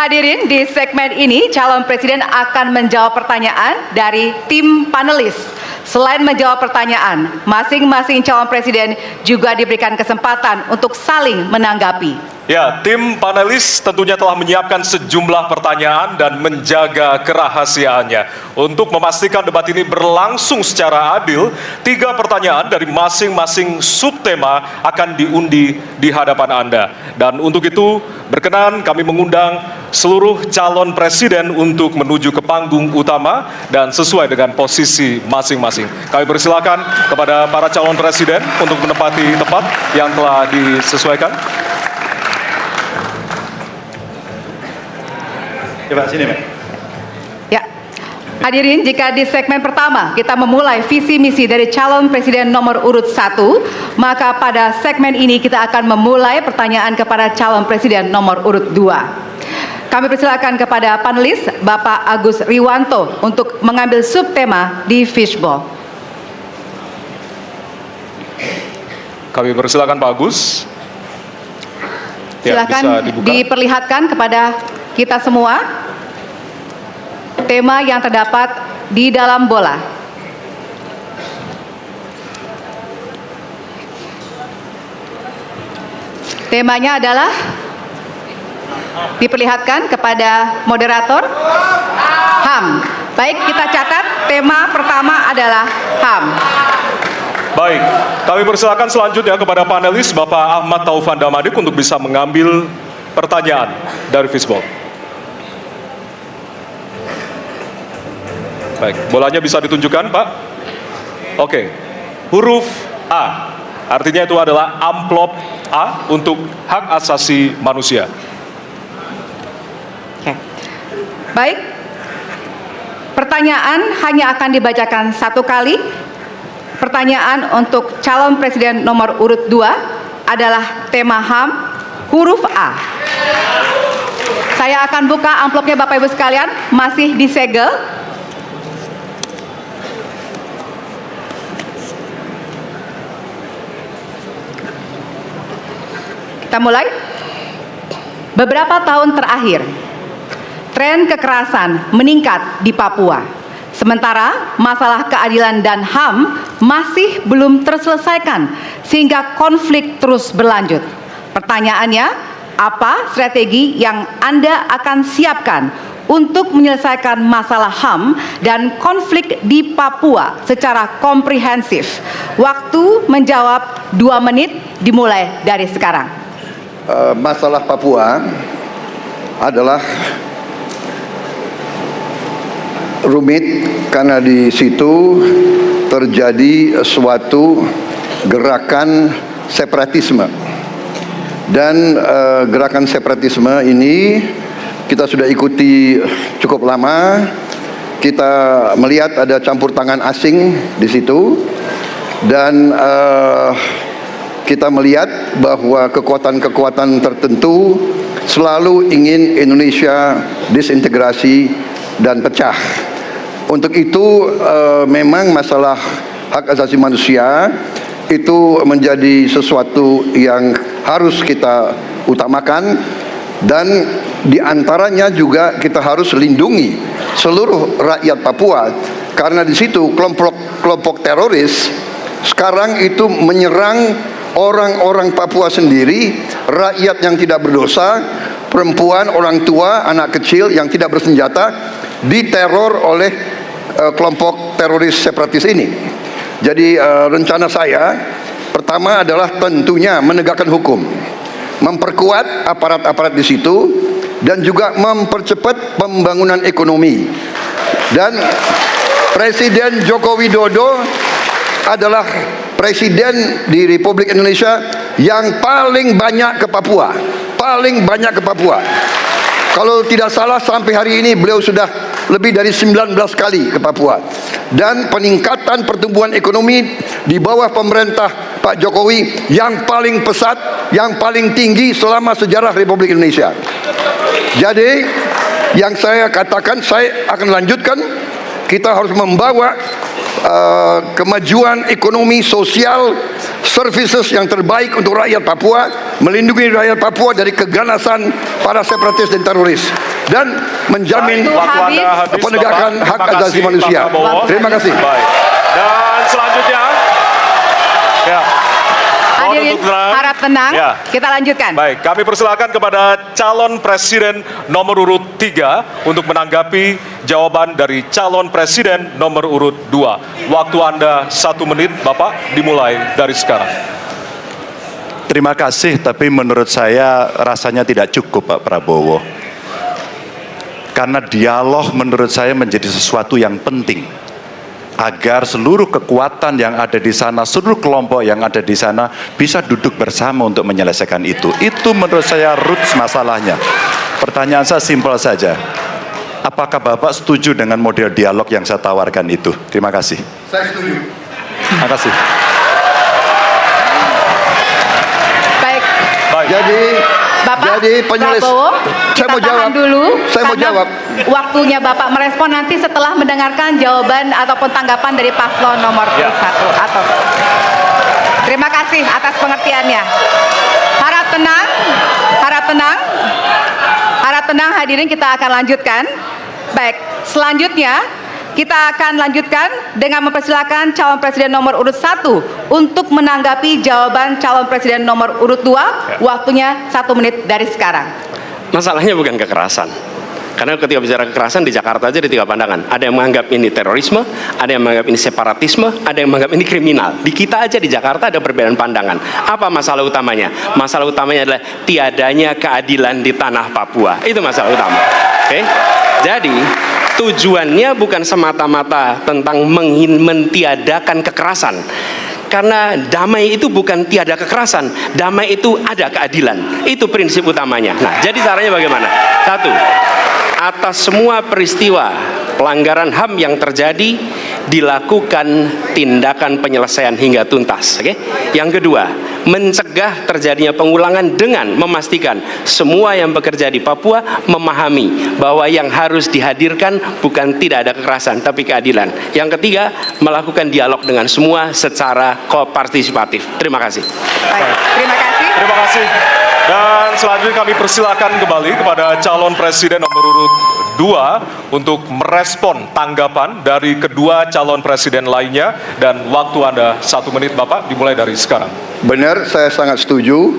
Hadirin, di segmen ini calon presiden akan menjawab pertanyaan dari tim panelis. Selain menjawab pertanyaan, masing-masing calon presiden juga diberikan kesempatan untuk saling menanggapi. Ya, tim panelis tentunya telah menyiapkan sejumlah pertanyaan dan menjaga kerahasiaannya. Untuk memastikan debat ini berlangsung secara adil, 3 pertanyaan dari masing-masing subtema akan diundi di hadapan Anda. Dan untuk itu, berkenan kami mengundang seluruh calon presiden untuk menuju ke panggung utama dan sesuai dengan posisi masing-masing. Kami persilakan kepada para calon presiden untuk menempati tempat yang telah disesuaikan. Coba sini, Mbak. Ya, hadirin, jika di segmen pertama kita memulai visi misi dari calon presiden nomor urut 1, maka pada segmen ini kita akan memulai pertanyaan kepada calon presiden nomor urut 2. Kami persilakan kepada panelis Bapak Agus Riwanto untuk mengambil subtema di fishbowl. Kami persilakan Pak Agus. Ya, Silakan bisa dibuka. diperlihatkan kepada kita semua tema yang terdapat di dalam bola. Temanya adalah, diperlihatkan kepada moderator, HAM. Baik, kita catat tema pertama adalah HAM. Baik, kami persilakan selanjutnya kepada panelis Bapak Ahmad Taufan Damadik untuk bisa mengambil pertanyaan dari fishbowl. Baik, bolanya bisa ditunjukkan, Pak? Oke, huruf A, artinya itu adalah amplop A untuk hak asasi manusia. Oke. Baik, pertanyaan hanya akan dibacakan satu kali. Pertanyaan untuk calon presiden nomor urut 2 adalah tema HAM, huruf A. Saya akan buka amplopnya Bapak Ibu sekalian, masih disegel. Kita mulai. Beberapa tahun terakhir, tren kekerasan meningkat di Papua. Sementara masalah keadilan dan HAM masih belum terselesaikan sehingga konflik terus berlanjut. Pertanyaannya, apa strategi yang Anda akan siapkan untuk menyelesaikan masalah HAM dan konflik di Papua secara komprehensif? Waktu menjawab 2 menit dimulai dari sekarang. Masalah Papua adalah rumit karena di situ terjadi suatu gerakan separatisme, dan gerakan separatisme ini kita sudah ikuti cukup lama. Kita melihat ada campur tangan asing di situ, dan kita melihat bahwa kekuatan-kekuatan tertentu selalu ingin Indonesia disintegrasi dan pecah. Untuk itu memang masalah hak asasi manusia itu menjadi sesuatu yang harus kita utamakan, dan diantaranya juga kita harus lindungi seluruh rakyat Papua, karena di situ kelompok teroris sekarang itu menyerang orang-orang Papua sendiri, rakyat yang tidak berdosa, perempuan, orang tua, anak kecil yang tidak bersenjata diteror oleh kelompok teroris separatis ini. Jadi rencana saya pertama adalah tentunya menegakkan hukum, memperkuat aparat-aparat di situ, dan juga mempercepat pembangunan ekonomi. Dan Presiden Joko Widodo adalah presiden di Republik Indonesia yang paling banyak ke Papua, Kalau tidak salah sampai hari ini beliau sudah lebih dari 19 kali ke Papua. Dan peningkatan pertumbuhan ekonomi di bawah pemerintah Pak Jokowi yang paling pesat, yang paling tinggi selama sejarah Republik Indonesia. Jadi yang saya katakan, saya akan lanjutkan, kita harus membawa kemajuan ekonomi sosial services yang terbaik untuk rakyat Papua, melindungi rakyat Papua dari keganasan para separatis dan teroris, dan menjamin Waktu Anda habis, penegakan Bapak. hak Terima asasi kasih, manusia. Pak Prabowo. Terima kasih. Baik. Dan selanjutnya, ya. Mohon Hadirin untuk tenang. harap tenang. Ya. Kita lanjutkan. Baik, kami persilakan kepada calon presiden nomor urut 3 untuk menanggapi jawaban dari calon presiden nomor urut 2. Waktu Anda 1 menit, Bapak, dimulai dari sekarang. Terima kasih, tapi menurut saya rasanya tidak cukup Pak Prabowo. Karena dialog menurut saya menjadi sesuatu yang penting. Agar seluruh kekuatan yang ada di sana, seluruh kelompok yang ada di sana bisa duduk bersama untuk menyelesaikan itu. Itu menurut saya roots masalahnya. Pertanyaan saya simpel saja. Apakah Bapak setuju dengan model dialog yang saya tawarkan itu? Terima kasih. Saya setuju. Terima kasih. Baik. Baik. Bapak Jadi penulis, Prabowo, saya kita mau tahan jawab dulu. Saya mau karena jawab. Waktunya Bapak merespon nanti setelah mendengarkan jawaban ataupun tanggapan dari paslon nomor Ya. 1. Atau terima kasih atas pengertiannya. Harap tenang, harap tenang, harap tenang hadirin, kita akan lanjutkan. Baik, selanjutnya kita akan lanjutkan dengan mempersilakan calon presiden nomor urut 1 untuk menanggapi jawaban calon presiden nomor urut 2. Waktunya 1 menit dari sekarang. Masalahnya bukan kekerasan. Karena ketika bicara kekerasan di Jakarta aja ada 3 pandangan. Ada yang menganggap ini terorisme, ada yang menganggap ini separatisme, ada yang menganggap ini kriminal. Di kita aja di Jakarta ada perbedaan pandangan. Apa masalah utamanya? Masalah utamanya adalah tiadanya keadilan di tanah Papua. Itu masalah utama. Oke? Jadi tujuannya bukan semata-mata tentang mentiadakan kekerasan. Karena damai itu bukan tiada kekerasan, damai itu ada keadilan. Itu prinsip utamanya. Nah, jadi caranya bagaimana? 1, atas semua peristiwa pelanggaran HAM yang terjadi dilakukan tindakan penyelesaian hingga tuntas. Oke? Yang kedua, mencegah terjadinya pengulangan dengan memastikan semua yang bekerja di Papua memahami bahwa yang harus dihadirkan bukan tidak ada kekerasan tapi keadilan. Yang ketiga, melakukan dialog dengan semua secara kopartisipatif. Terima kasih. Baik, terima kasih. Terima kasih. Dan selanjutnya kami persilakan kembali kepada calon presiden nomor urut 2 untuk merespon tanggapan dari kedua calon presiden lainnya, dan waktu Anda 1 menit, Bapak, dimulai dari sekarang. Benar, saya sangat setuju.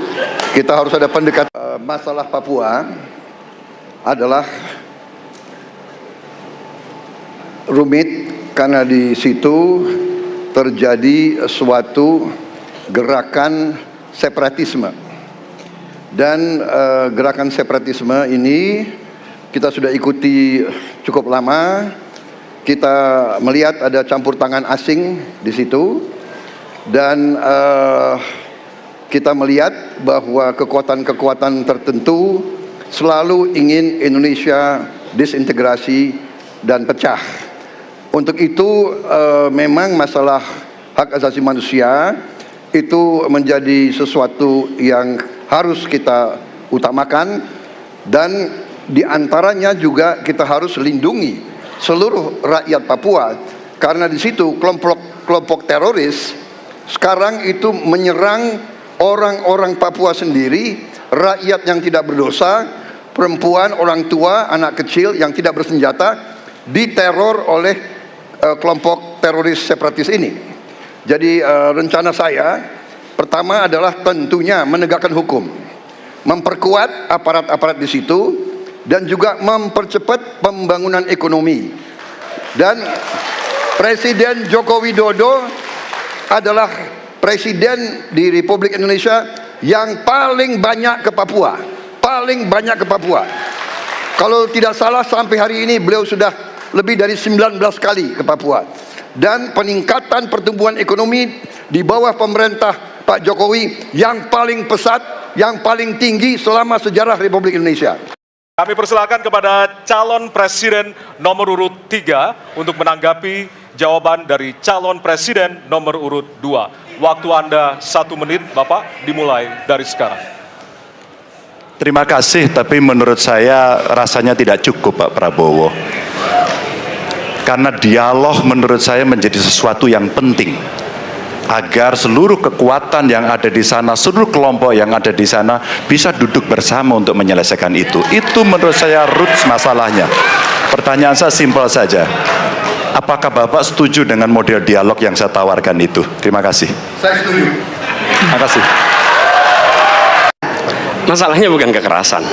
Kita harus ada pendekatan. Masalah Papua adalah rumit karena di situ terjadi suatu gerakan separatisme. Dan gerakan separatisme ini kita sudah ikuti cukup lama. Kita melihat ada campur tangan asing di situ. Dan kita melihat bahwa kekuatan-kekuatan tertentu selalu ingin Indonesia disintegrasi dan pecah. Untuk itu memang masalah hak asasi manusia itu menjadi sesuatu yang harus kita utamakan, dan diantaranya juga kita harus lindungi seluruh rakyat Papua, karena di situ kelompok teroris sekarang itu menyerang orang-orang Papua sendiri, rakyat yang tidak berdosa, perempuan, orang tua, anak kecil yang tidak bersenjata diteror oleh kelompok teroris separatis ini. Jadi rencana saya pertama adalah tentunya menegakkan hukum, memperkuat aparat-aparat di situ, dan juga mempercepat pembangunan ekonomi. Dan Presiden Joko Widodo adalah presiden di Republik Indonesia yang paling banyak ke Papua, paling banyak ke Papua. Kalau tidak salah sampai hari ini beliau sudah lebih dari 19 kali ke Papua. Dan peningkatan pertumbuhan ekonomi di bawah pemerintah Pak Jokowi yang paling pesat, yang paling tinggi selama sejarah Republik Indonesia. Kami persilakan kepada calon presiden nomor urut 3 untuk menanggapi jawaban dari calon presiden nomor urut 2. Waktu Anda 1 menit, Bapak, dimulai dari sekarang. Terima kasih, tapi menurut saya rasanya tidak cukup Pak Prabowo. Karena dialog menurut saya menjadi sesuatu yang penting. agar seluruh kekuatan yang ada di sana, seluruh kelompok yang ada di sana bisa duduk bersama untuk menyelesaikan itu. Itu menurut saya roots masalahnya. Pertanyaan saya simpel saja. Apakah Bapak setuju dengan model dialog yang saya tawarkan itu? Terima kasih. Saya setuju. Terima kasih. Masalahnya bukan kekerasan.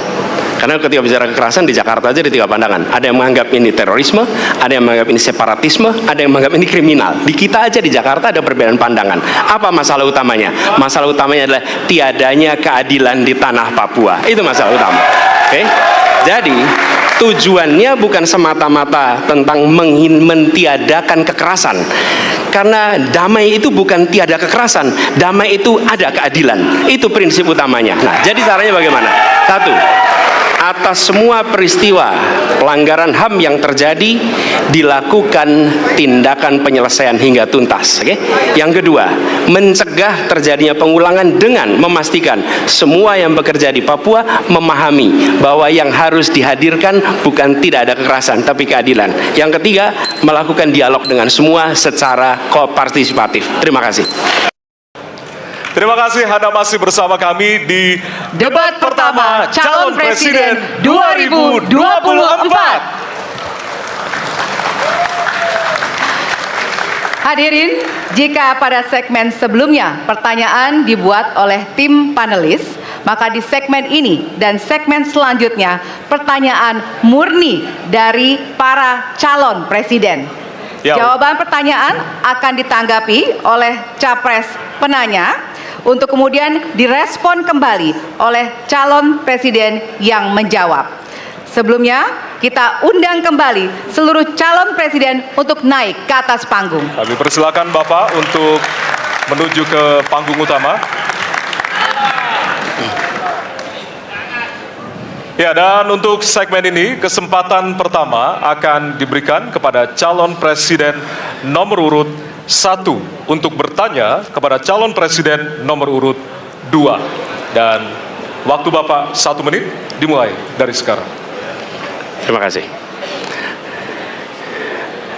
Karena ketika bicara kekerasan di Jakarta aja ada 3 pandangan. Ada yang menganggap ini terorisme, ada yang menganggap ini separatisme, ada yang menganggap ini kriminal. Di kita aja di Jakarta ada perbedaan pandangan. Apa masalah utamanya? Masalah utamanya adalah tiadanya keadilan di tanah Papua. Itu masalah utama. Oke? Jadi tujuannya bukan semata-mata tentang mentiadakan kekerasan. Karena damai itu bukan tiada kekerasan, damai itu ada keadilan. Itu prinsip utamanya. Nah, jadi caranya bagaimana? 1, atas semua peristiwa pelanggaran HAM yang terjadi dilakukan tindakan penyelesaian hingga tuntas. Oke? Yang kedua, mencegah terjadinya pengulangan dengan memastikan semua yang bekerja di Papua memahami bahwa yang harus dihadirkan bukan tidak ada kekerasan tapi keadilan. Yang ketiga, melakukan dialog dengan semua secara kopartisipatif. Terima kasih. Terima kasih Anda masih bersama kami di Debat pertama Calon Presiden 2024. Hadirin, jika pada segmen sebelumnya pertanyaan dibuat oleh tim panelis, maka di segmen ini dan segmen selanjutnya pertanyaan murni dari para calon presiden. Ya. Jawaban pertanyaan akan ditanggapi oleh capres penanya untuk kemudian direspon kembali oleh calon presiden yang menjawab. Sebelumnya, kita undang kembali seluruh calon presiden untuk naik ke atas panggung. Kami persilakan Bapak untuk menuju ke panggung utama. Ya, dan untuk segmen ini, kesempatan pertama akan diberikan kepada calon presiden nomor urut 1 untuk bertanya kepada calon presiden nomor urut 2. Dan waktu Bapak 1 menit dimulai dari sekarang. Terima kasih.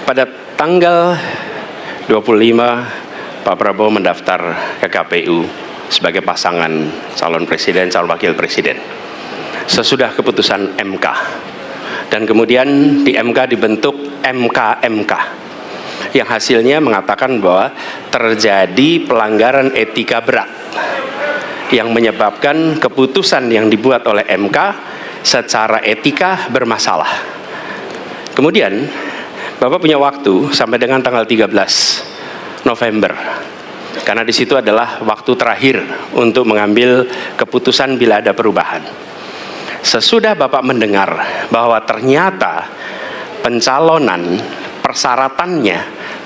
Pada tanggal 25, Pak Prabowo mendaftar ke KPU sebagai pasangan calon presiden, calon wakil presiden. Sesudah keputusan MK. Dan kemudian di MK dibentuk MK-MK. Yang hasilnya mengatakan bahwa terjadi pelanggaran etika berat yang menyebabkan keputusan yang dibuat oleh MK secara etika bermasalah. Kemudian Bapak punya waktu sampai dengan tanggal 13 November. Karena di situ adalah waktu terakhir untuk mengambil keputusan bila ada perubahan. Sesudah Bapak mendengar bahwa ternyata pencalonan persyaratannya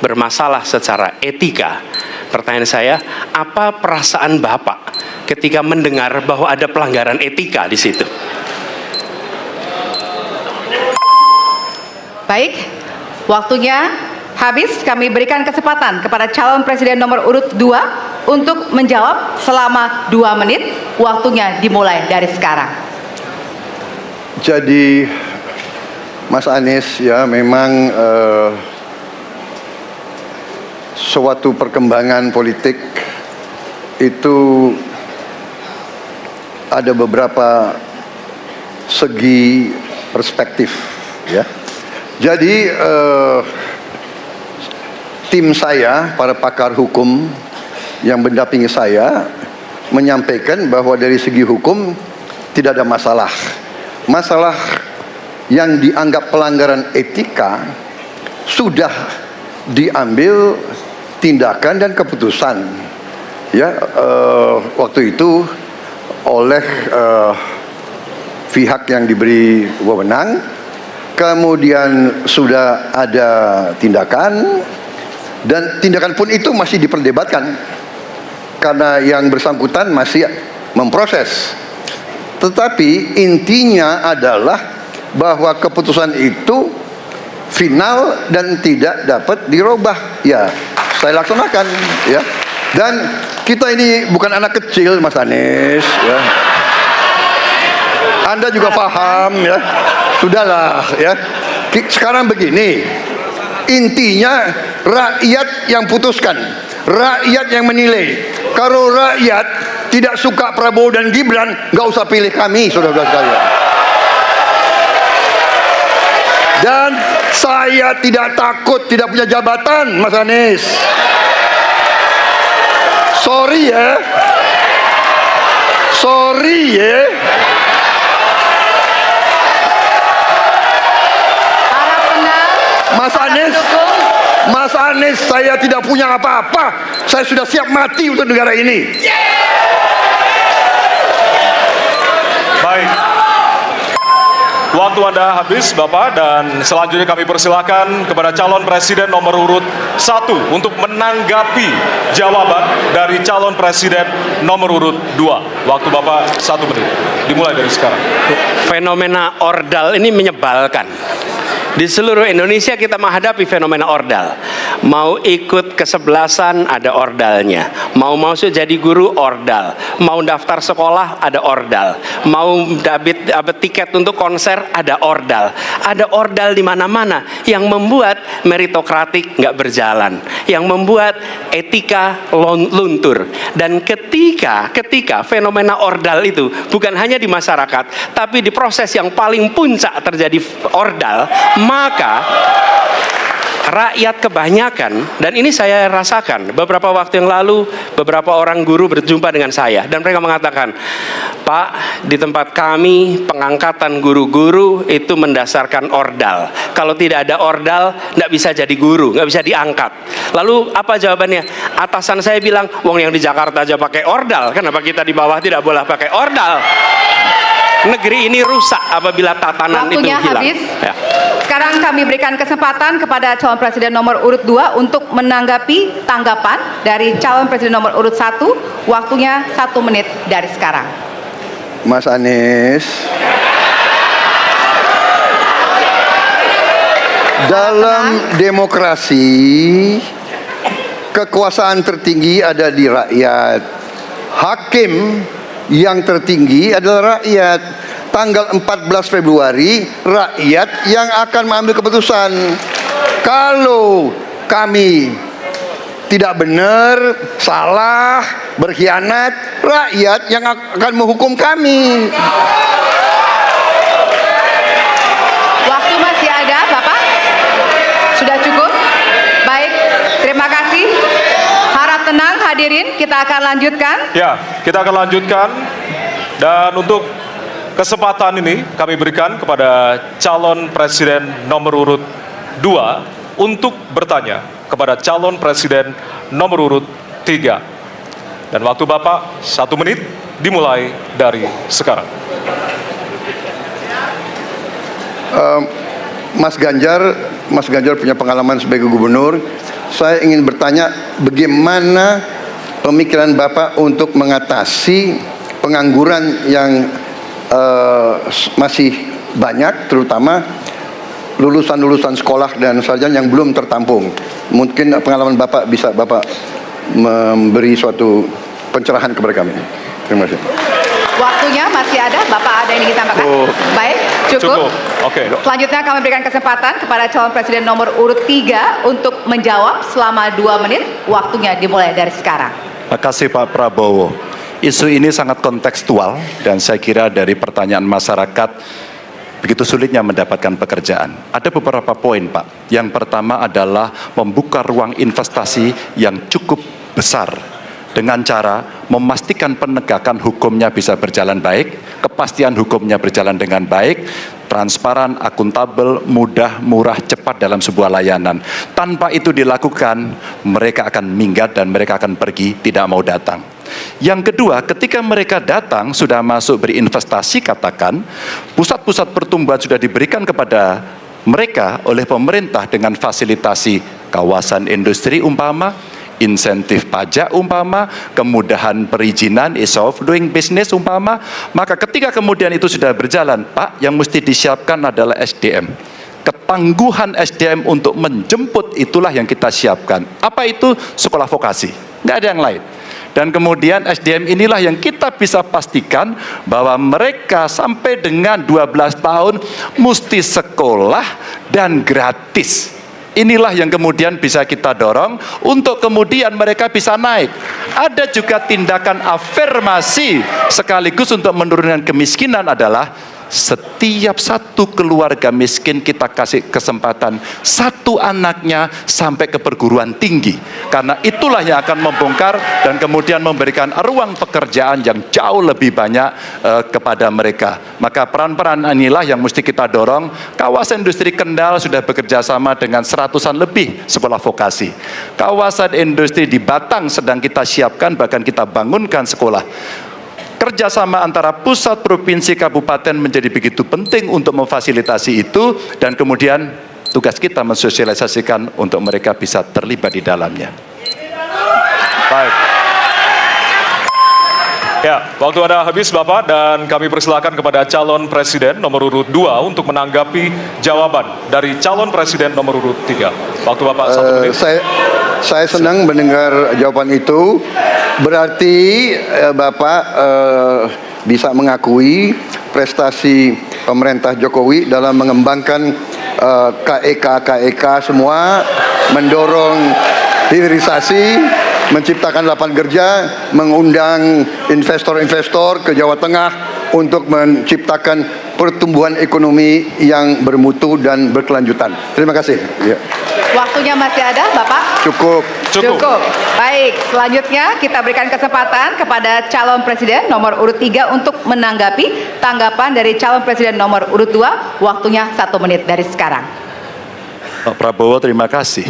bermasalah secara etika, pertanyaan saya, apa perasaan Bapak ketika mendengar bahwa ada pelanggaran etika di situ? Baik, waktunya habis. Kami berikan kesempatan kepada calon presiden nomor urut 2 untuk menjawab selama 2 menit. Waktunya dimulai dari sekarang. Jadi Mas Anies, ya memang suatu perkembangan politik itu ada beberapa segi perspektif, ya. Jadi tim saya, para pakar hukum yang mendampingi saya menyampaikan bahwa dari segi hukum tidak ada masalah. Masalah yang dianggap pelanggaran etika sudah diambil tindakan dan keputusan, ya, waktu itu oleh pihak yang diberi wewenang. Kemudian sudah ada tindakan, dan tindakan pun itu masih diperdebatkan karena yang bersangkutan masih memproses. Tetapi intinya adalah bahwa keputusan itu final dan tidak dapat dirubah. Ya, saya laksanakan, ya. Dan kita ini bukan anak kecil, Mas Anies, ya. Anda juga paham, ya. Sudahlah, ya. Sekarang begini, intinya rakyat yang putuskan. Rakyat yang menilai. Kalau rakyat tidak suka Prabowo dan Gibran, nggak usah pilih kami, saudara-saudara sekalian. Dan saya tidak takut tidak punya jabatan, Mas Anies. Sorry ya. Sorry ya. Harap tenang. Mas Anies, Mas Anies, saya tidak punya apa-apa. Saya sudah siap mati untuk negara ini. Baik. Waktu Anda habis, Bapak, dan selanjutnya kami persilakan kepada calon presiden nomor urut 1 untuk menanggapi jawaban dari calon presiden nomor urut 2. Waktu Bapak 1 menit. Dimulai dari sekarang. Fenomena ordal ini menyebalkan. Di seluruh Indonesia kita menghadapi fenomena ordal. Mau ikut kesebelasan ada ordalnya. Mau masuk jadi guru ordal. Mau daftar sekolah ada ordal. Mau dapat tiket untuk konser ada ordal. Ada ordal di mana-mana yang membuat meritokratik nggak berjalan. Yang membuat etika luntur. Dan ketika fenomena ordal itu bukan hanya di masyarakat, tapi di proses yang paling puncak terjadi ordal, maka rakyat kebanyakan, dan ini saya rasakan beberapa waktu yang lalu, beberapa orang guru berjumpa dengan saya dan mereka mengatakan, Pak, di tempat kami pengangkatan guru-guru itu mendasarkan ordal. Kalau tidak ada ordal, nggak bisa jadi guru, nggak bisa diangkat. Lalu apa jawabannya? Atasan saya bilang, wong yang di Jakarta aja pakai ordal, kenapa kita di bawah tidak boleh pakai ordal? Negeri ini rusak apabila tatanan itu Waktunya hilang. habis. Ya. Sekarang kami berikan kesempatan kepada calon presiden nomor urut 2 untuk menanggapi tanggapan dari calon presiden nomor urut 1. Waktunya 1 menit dari sekarang. Mas Anies, dalam demokrasi kekuasaan tertinggi ada di rakyat. Hakim yang tertinggi adalah rakyat. Tanggal 14 Februari rakyat yang akan mengambil keputusan. Kalau kami tidak benar, salah, berkhianat, rakyat yang akan menghukum kami. Waktu masih ada, Bapak? Sudah cukup? Baik, terima kasih. Harap tenang hadirin, kita akan lanjutkan. Ya, kita akan lanjutkan. Dan untuk kesempatan ini kami berikan kepada calon presiden nomor urut 2 untuk bertanya kepada calon presiden nomor urut 3. Dan waktu Bapak 1 menit dimulai dari sekarang. Mas Ganjar punya pengalaman sebagai gubernur. Saya ingin bertanya, bagaimana pemikiran Bapak untuk mengatasi pengangguran yang masih banyak, terutama lulusan-lulusan sekolah dan sarjana yang belum tertampung. Mungkin pengalaman Bapak bisa Bapak memberi suatu pencerahan kepada kami. Terima kasih. Waktunya masih ada, Bapak ada yang ingin ditambahkan? Baik, cukup. Oke. Selanjutnya kami berikan kesempatan kepada calon presiden nomor urut 3 untuk menjawab selama 2 menit. Waktunya dimulai dari sekarang. Terima kasih Pak Prabowo. Isu ini sangat kontekstual dan saya kira dari pertanyaan masyarakat begitu sulitnya mendapatkan pekerjaan. Ada beberapa poin Pak. Yang pertama adalah membuka ruang investasi yang cukup besar dengan cara memastikan penegakan hukumnya bisa berjalan baik, kepastian hukumnya berjalan dengan baik, transparan, akuntabel, mudah, murah, cepat dalam sebuah layanan. Tanpa itu dilakukan, mereka akan minggat dan mereka akan pergi, tidak mau datang. Yang kedua, ketika mereka datang sudah masuk berinvestasi, katakan pusat-pusat pertumbuhan sudah diberikan kepada mereka oleh pemerintah dengan fasilitasi kawasan industri umpama, insentif pajak umpama, kemudahan perizinan, ease of doing business umpama, maka ketika kemudian itu sudah berjalan, Pak, yang mesti disiapkan adalah SDM. Ketangguhan SDM untuk menjemput itulah yang kita siapkan. Apa itu? Sekolah vokasi, nggak ada yang lain. Dan kemudian SDM inilah yang kita bisa pastikan bahwa mereka sampai dengan 12 tahun mesti sekolah dan gratis. Inilah yang kemudian bisa kita dorong untuk kemudian mereka bisa naik. Ada juga tindakan afirmasi sekaligus untuk menurunkan kemiskinan adalah setiap satu keluarga miskin kita kasih kesempatan satu anaknya sampai ke perguruan tinggi, karena itulah yang akan membongkar dan kemudian memberikan ruang pekerjaan yang jauh lebih banyak kepada mereka. Maka peran-peran inilah yang mesti kita dorong. Kawasan industri Kendal sudah bekerja sama dengan 100-an lebih sekolah vokasi. Kawasan industri di Batang sedang kita siapkan, bahkan kita bangunkan sekolah. Kerjasama antara pusat, provinsi, kabupaten menjadi begitu penting untuk memfasilitasi itu, dan kemudian tugas kita mensosialisasikan untuk mereka bisa terlibat di dalamnya. Baik. Ya, waktu Anda habis Bapak, dan kami persilakan kepada calon presiden nomor urut 2 untuk menanggapi jawaban dari calon presiden nomor urut 3. Waktu Bapak 1 menit. Saya senang mendengar jawaban itu. Berarti Bapak bisa mengakui prestasi pemerintah Jokowi dalam mengembangkan KEK semua, mendorong hilirisasi, menciptakan lapangan kerja, mengundang investor-investor ke Jawa Tengah untuk menciptakan pertumbuhan ekonomi yang bermutu dan berkelanjutan. Terima kasih. Ya. Waktunya masih ada, Bapak? Cukup. Cukup. Baik, selanjutnya kita berikan kesempatan kepada calon presiden nomor urut 3 untuk menanggapi tanggapan dari calon presiden nomor urut 2. Waktunya 1 menit dari sekarang. Pak Prabowo, terima kasih.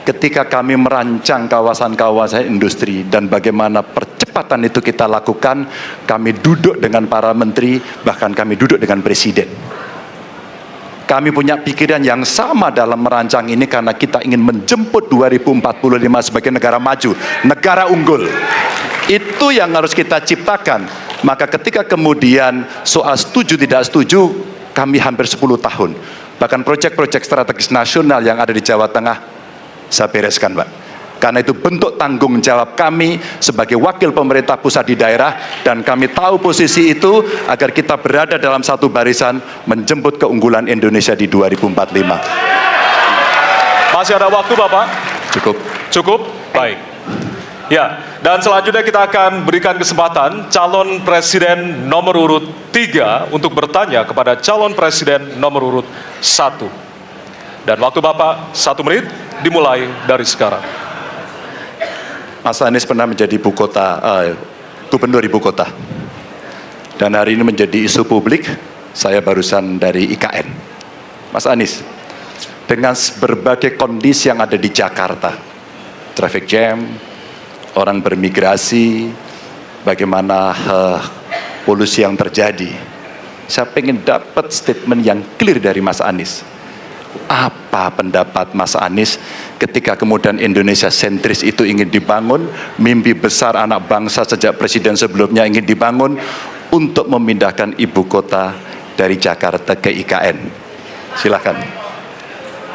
Ketika kami merancang kawasan-kawasan industri dan bagaimana percepatan itu kita lakukan, kami duduk dengan para menteri, bahkan kami duduk dengan presiden. Kami punya pikiran yang sama dalam merancang ini karena kita ingin menjemput 2045 sebagai negara maju, negara unggul. Itu yang harus kita ciptakan. Maka ketika kemudian soal setuju tidak setuju, kami hampir 10 tahun. Bahkan proyek-proyek strategis nasional yang ada di Jawa Tengah, saya bereskan, Pak. Karena itu bentuk tanggung jawab kami sebagai wakil pemerintah pusat di daerah, dan kami tahu posisi itu agar kita berada dalam satu barisan menjemput keunggulan Indonesia di 2045. Masih ada waktu Bapak? Cukup. Cukup? Baik. Ya, dan selanjutnya kita akan berikan kesempatan calon presiden nomor urut 3 untuk bertanya kepada calon presiden nomor urut 1. Dan waktu Bapak 1 menit dimulai dari sekarang. Mas Anies pernah menjadi gubernur ibu kota, dan hari ini menjadi isu publik. Saya barusan dari IKN. Mas Anies, dengan berbagai kondisi yang ada di Jakarta, traffic jam, orang bermigrasi, bagaimana polusi yang terjadi, saya pengen dapat statement yang clear dari Mas Anies. Apa pendapat Mas Anies ketika kemudian Indonesia sentris itu ingin dibangun, mimpi besar anak bangsa sejak presiden sebelumnya ingin dibangun untuk memindahkan ibu kota dari Jakarta ke IKN? Silakan.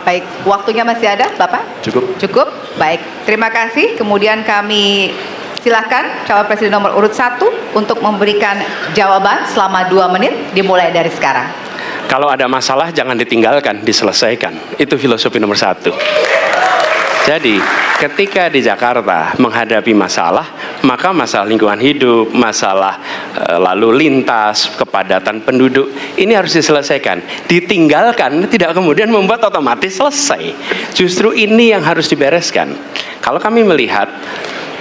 Baik, waktunya masih ada, Bapak? Cukup. Cukup? Baik, terima kasih. Kemudian kami silakan calon presiden nomor urut 1 untuk memberikan jawaban selama 2 menit dimulai dari sekarang. Kalau ada masalah jangan ditinggalkan, diselesaikan. Itu filosofi nomor 1. Jadi ketika di Jakarta menghadapi masalah, maka masalah lingkungan hidup, masalah lalu lintas, kepadatan penduduk, ini harus diselesaikan. Ditinggalkan tidak kemudian membuat otomatis selesai. Justru ini yang harus dibereskan. Kalau kami melihat,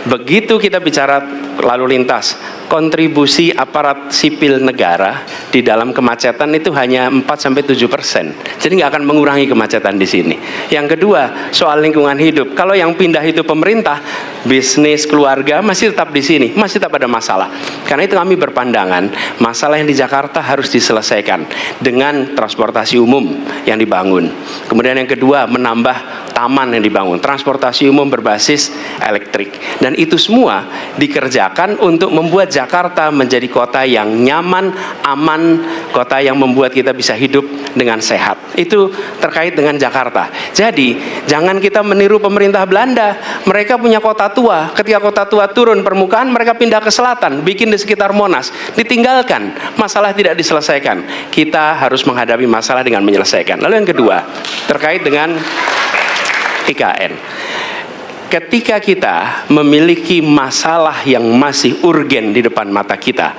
begitu kita bicara lalu lintas, kontribusi aparat sipil negara di dalam kemacetan itu hanya 4-7%. Jadi nggak akan mengurangi kemacetan di sini. Yang kedua, soal lingkungan hidup. Kalau yang pindah itu pemerintah, bisnis, keluarga masih tetap di sini, masih tetap ada masalah. Karena itu kami berpandangan masalah yang di Jakarta harus diselesaikan dengan transportasi umum yang dibangun. Kemudian yang kedua, menambah taman yang dibangun, transportasi umum berbasis elektrik. Dan itu semua dikerjakan untuk membuat Jakarta menjadi kota yang nyaman, aman, kota yang membuat kita bisa hidup dengan sehat. Itu terkait dengan Jakarta. Jadi, jangan kita meniru pemerintah Belanda. Mereka punya kota tua. Ketika kota tua turun permukaan, mereka pindah ke selatan, bikin di sekitar Monas. Ditinggalkan, masalah tidak diselesaikan. Kita harus menghadapi masalah dengan menyelesaikan. Lalu yang kedua, terkait dengan IKN. Ketika kita memiliki masalah yang masih urgen di depan mata kita,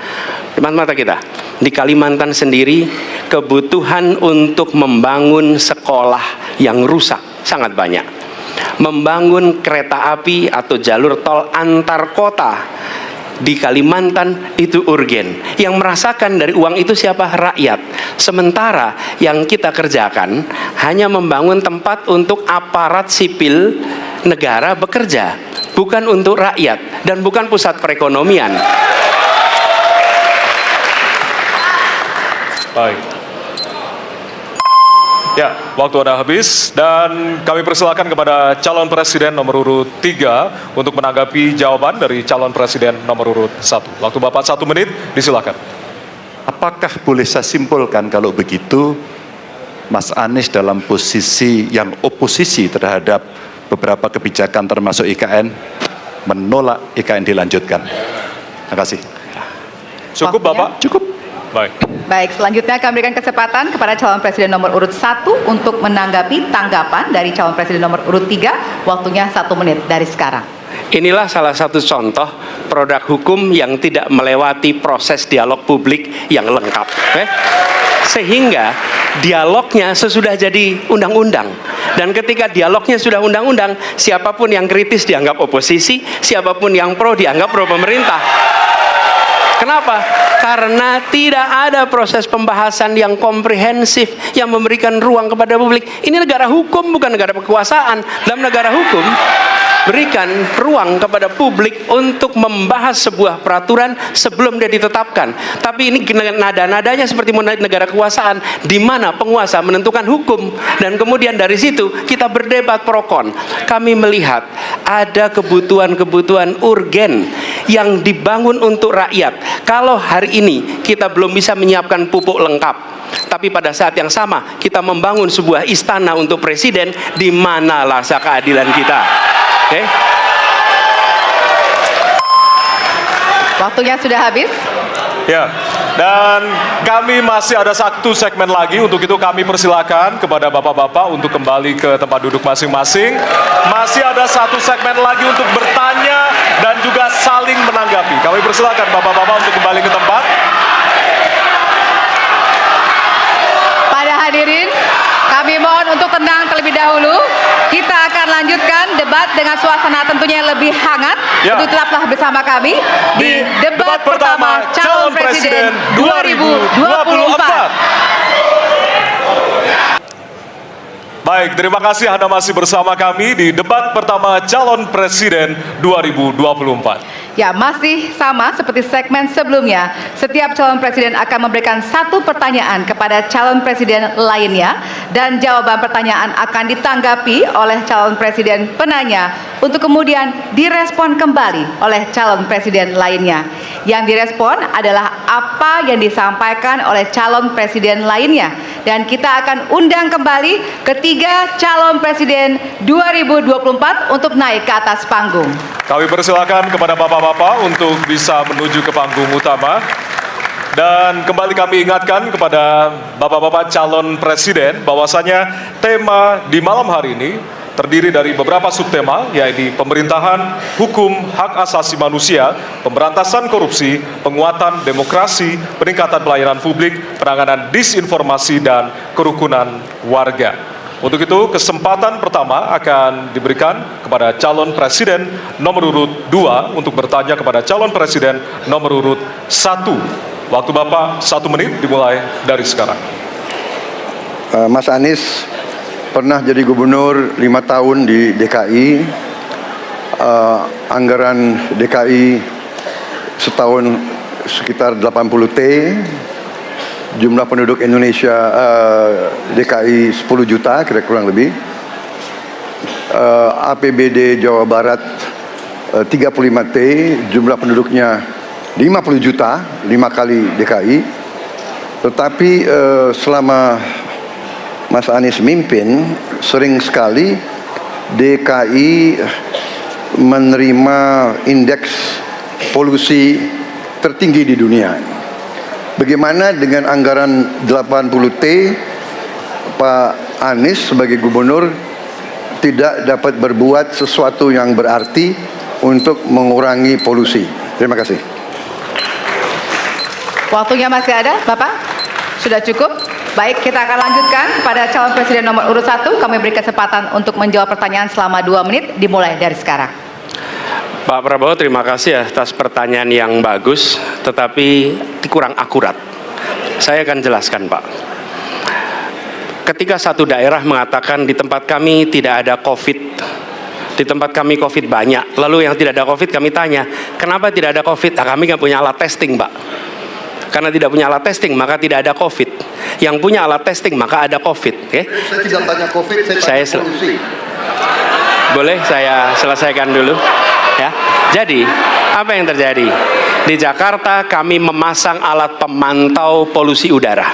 di Kalimantan sendiri, kebutuhan untuk membangun sekolah yang rusak sangat banyak. Membangun kereta api atau jalur tol antar kota di Kalimantan itu urgen. Yang merasakan dari uang itu siapa? Rakyat. Sementara yang kita kerjakan hanya membangun tempat untuk aparat sipil negara bekerja, bukan untuk rakyat dan bukan pusat perekonomian. Baik. Ya, waktu Anda habis dan kami persilakan kepada calon presiden nomor urut 3 untuk menanggapi jawaban dari calon presiden nomor urut 1. Waktu Bapak 1 menit, disilakan. Apakah boleh saya simpulkan kalau begitu Mas Anies dalam posisi yang oposisi terhadap beberapa kebijakan termasuk IKN, menolak IKN dilanjutkan? Terima kasih. Cukup Bapak? Cukup. Baik. Baik, selanjutnya kami berikan kesempatan kepada calon presiden nomor urut 1 untuk menanggapi tanggapan dari calon presiden nomor urut 3. Waktunya 1 menit dari sekarang. Inilah salah satu contoh produk hukum yang tidak melewati proses dialog publik yang lengkap. Sehingga dialognya sesudah jadi undang-undang. Dan ketika dialognya sudah undang-undang, siapapun yang kritis dianggap oposisi, siapapun yang pro dianggap pro pemerintah. Kenapa? Karena tidak ada proses pembahasan yang komprehensif yang memberikan ruang kepada publik. Ini negara hukum, bukan negara kekuasaan. Dalam negara hukum, berikan ruang kepada publik untuk membahas sebuah peraturan sebelum dia ditetapkan. Tapi ini nada-nadanya seperti negara kekuasaan, di mana penguasa menentukan hukum dan kemudian dari situ kita berdebat pro kon. Kami melihat ada kebutuhan-kebutuhan urgen yang dibangun untuk rakyat. Kalau hari ini kita belum bisa menyiapkan pupuk lengkap, tapi pada saat yang sama kita membangun sebuah istana untuk presiden, di mana rasa keadilan kita? Oke. Waktunya sudah habis. Ya, dan kami masih ada 1 segmen lagi. Untuk itu kami persilakan kepada bapak-bapak untuk kembali ke tempat duduk masing-masing. Masih ada 1 segmen lagi untuk bertanya dan juga saling menanggapi. Kami persilakan bapak-bapak untuk kembali ke tempat. Pada hadirin, kami mohon untuk tenang terlebih dahulu. Kita akan lanjutkan debat dengan suasana tentunya yang lebih hangat. Ya. Untuk tetaplah bersama kami di debat pertama calon presiden 2024. Baik, terima kasih Anda masih bersama kami di debat pertama calon presiden 2024. Ya, masih sama seperti segmen sebelumnya. Setiap calon presiden akan memberikan 1 pertanyaan kepada calon presiden lainnya dan jawaban pertanyaan akan ditanggapi oleh calon presiden penanya untuk kemudian direspon kembali oleh calon presiden lainnya. Yang direspon adalah apa yang disampaikan oleh calon presiden lainnya dan kita akan undang kembali ketiga calon presiden 2024 untuk naik ke atas panggung. Kami persilakan kepada bapak-bapak untuk bisa menuju ke panggung utama. Dan kembali kami ingatkan kepada bapak-bapak calon presiden bahwasanya tema di malam hari ini terdiri dari beberapa subtema, yaitu pemerintahan, hukum, hak asasi manusia, pemberantasan korupsi, penguatan demokrasi, peningkatan pelayanan publik, penanganan disinformasi, dan kerukunan warga. Untuk itu, kesempatan pertama akan diberikan kepada calon presiden nomor urut 2 untuk bertanya kepada calon presiden nomor urut 1. Waktu Bapak 1 menit dimulai dari sekarang. Mas Anies pernah jadi gubernur 5 tahun di DKI. Anggaran DKI setahun sekitar 80 T. Jumlah penduduk Indonesia DKI 10 juta kira kurang lebih. APBD Jawa Barat 35T, jumlah penduduknya 50 juta, 5 kali DKI. Tetapi selama Mas Anies mimpin, sering sekali DKI menerima indeks polusi tertinggi di dunia. Bagaimana dengan anggaran 80T, Pak Anies sebagai gubernur tidak dapat berbuat sesuatu yang berarti untuk mengurangi polusi? Terima kasih. Waktunya masih ada, Bapak? Sudah cukup? Baik, kita akan lanjutkan kepada calon presiden nomor urut 1. Kami beri kesempatan untuk menjawab pertanyaan selama 2 menit, dimulai dari sekarang. Pak Prabowo, terima kasih atas pertanyaan yang bagus, tetapi kurang akurat. Saya akan jelaskan, Pak. Ketika satu daerah mengatakan di tempat kami tidak ada COVID, di tempat kami COVID banyak, lalu yang tidak ada COVID kami tanya, kenapa tidak ada COVID? Nah, kami nggak punya alat testing, Pak. Karena tidak punya alat testing, maka tidak ada COVID. Yang punya alat testing, maka ada COVID. Okay? Saya tidak tanya COVID, saya tanya polusi. Boleh saya selesaikan dulu? Ya. Jadi, apa yang terjadi? Di Jakarta kami memasang alat pemantau polusi udara.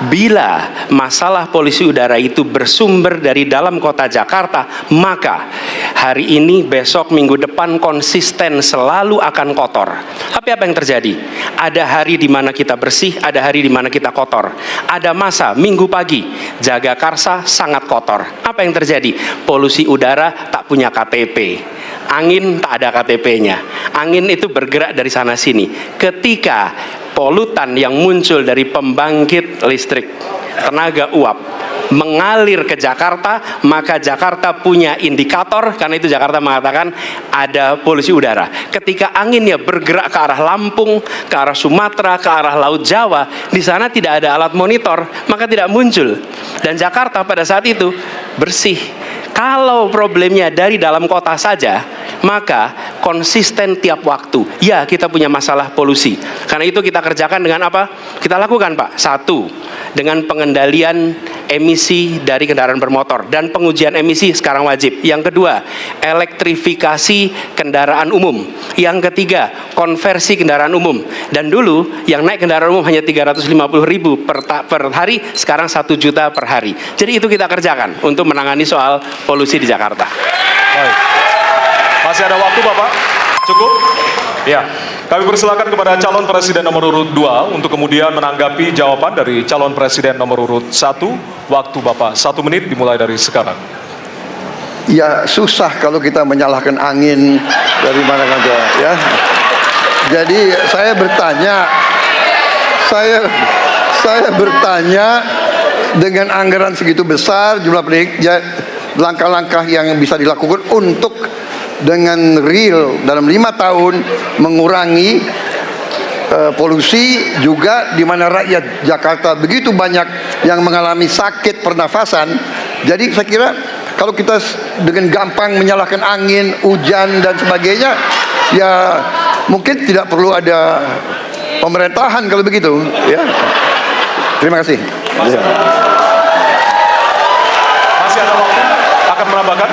Bila masalah polusi udara itu bersumber dari dalam kota Jakarta, maka hari ini, besok, minggu depan konsisten selalu akan kotor. Tapi apa yang terjadi? Ada hari di mana kita bersih, ada hari di mana kita kotor. Ada masa minggu pagi, Jagakarsa sangat kotor. Apa yang terjadi? Polusi udara tak punya KTP. Angin tak ada KTP-nya. Angin itu bergerak dari sana sini. Ketika polutan yang muncul dari pembangkit listrik tenaga uap mengalir ke Jakarta, maka Jakarta punya indikator, karena itu Jakarta mengatakan ada polusi udara. Ketika anginnya bergerak ke arah Lampung, ke arah Sumatera, ke arah Laut Jawa, di sana tidak ada alat monitor, maka tidak muncul. Dan Jakarta pada saat itu bersih. Kalau problemnya dari dalam kota saja, maka konsisten tiap waktu. Ya, kita punya masalah polusi. Karena itu kita kerjakan dengan apa? Kita lakukan, Pak. 1, dengan pengendalian emisi dari kendaraan bermotor. Dan pengujian emisi sekarang wajib. Yang kedua, elektrifikasi kendaraan umum. Yang ketiga, konversi kendaraan umum. Dan dulu, yang naik kendaraan umum hanya 350.000 per hari, sekarang 1 juta per hari. Jadi itu kita kerjakan untuk menangani soal polusi di Jakarta. Baik. Masih ada waktu, Bapak? Cukup? Ya. Kami persilakan kepada calon presiden nomor urut 2 untuk kemudian menanggapi jawaban dari calon presiden nomor urut 1. Waktu Bapak 1 menit dimulai dari sekarang. Ya, susah kalau kita menyalahkan angin dari mana saja, ya. Jadi saya bertanya dengan anggaran segitu besar, jumlah langkah-langkah yang bisa dilakukan untuk dengan real dalam 5 tahun mengurangi polusi, juga di mana rakyat Jakarta begitu banyak yang mengalami sakit pernafasan. Jadi saya kira kalau kita dengan gampang menyalahkan angin, hujan dan sebagainya, ya mungkin tidak perlu ada pemerintahan kalau begitu, ya. Terima kasih. Masih ada waktu? Akan menambahkan?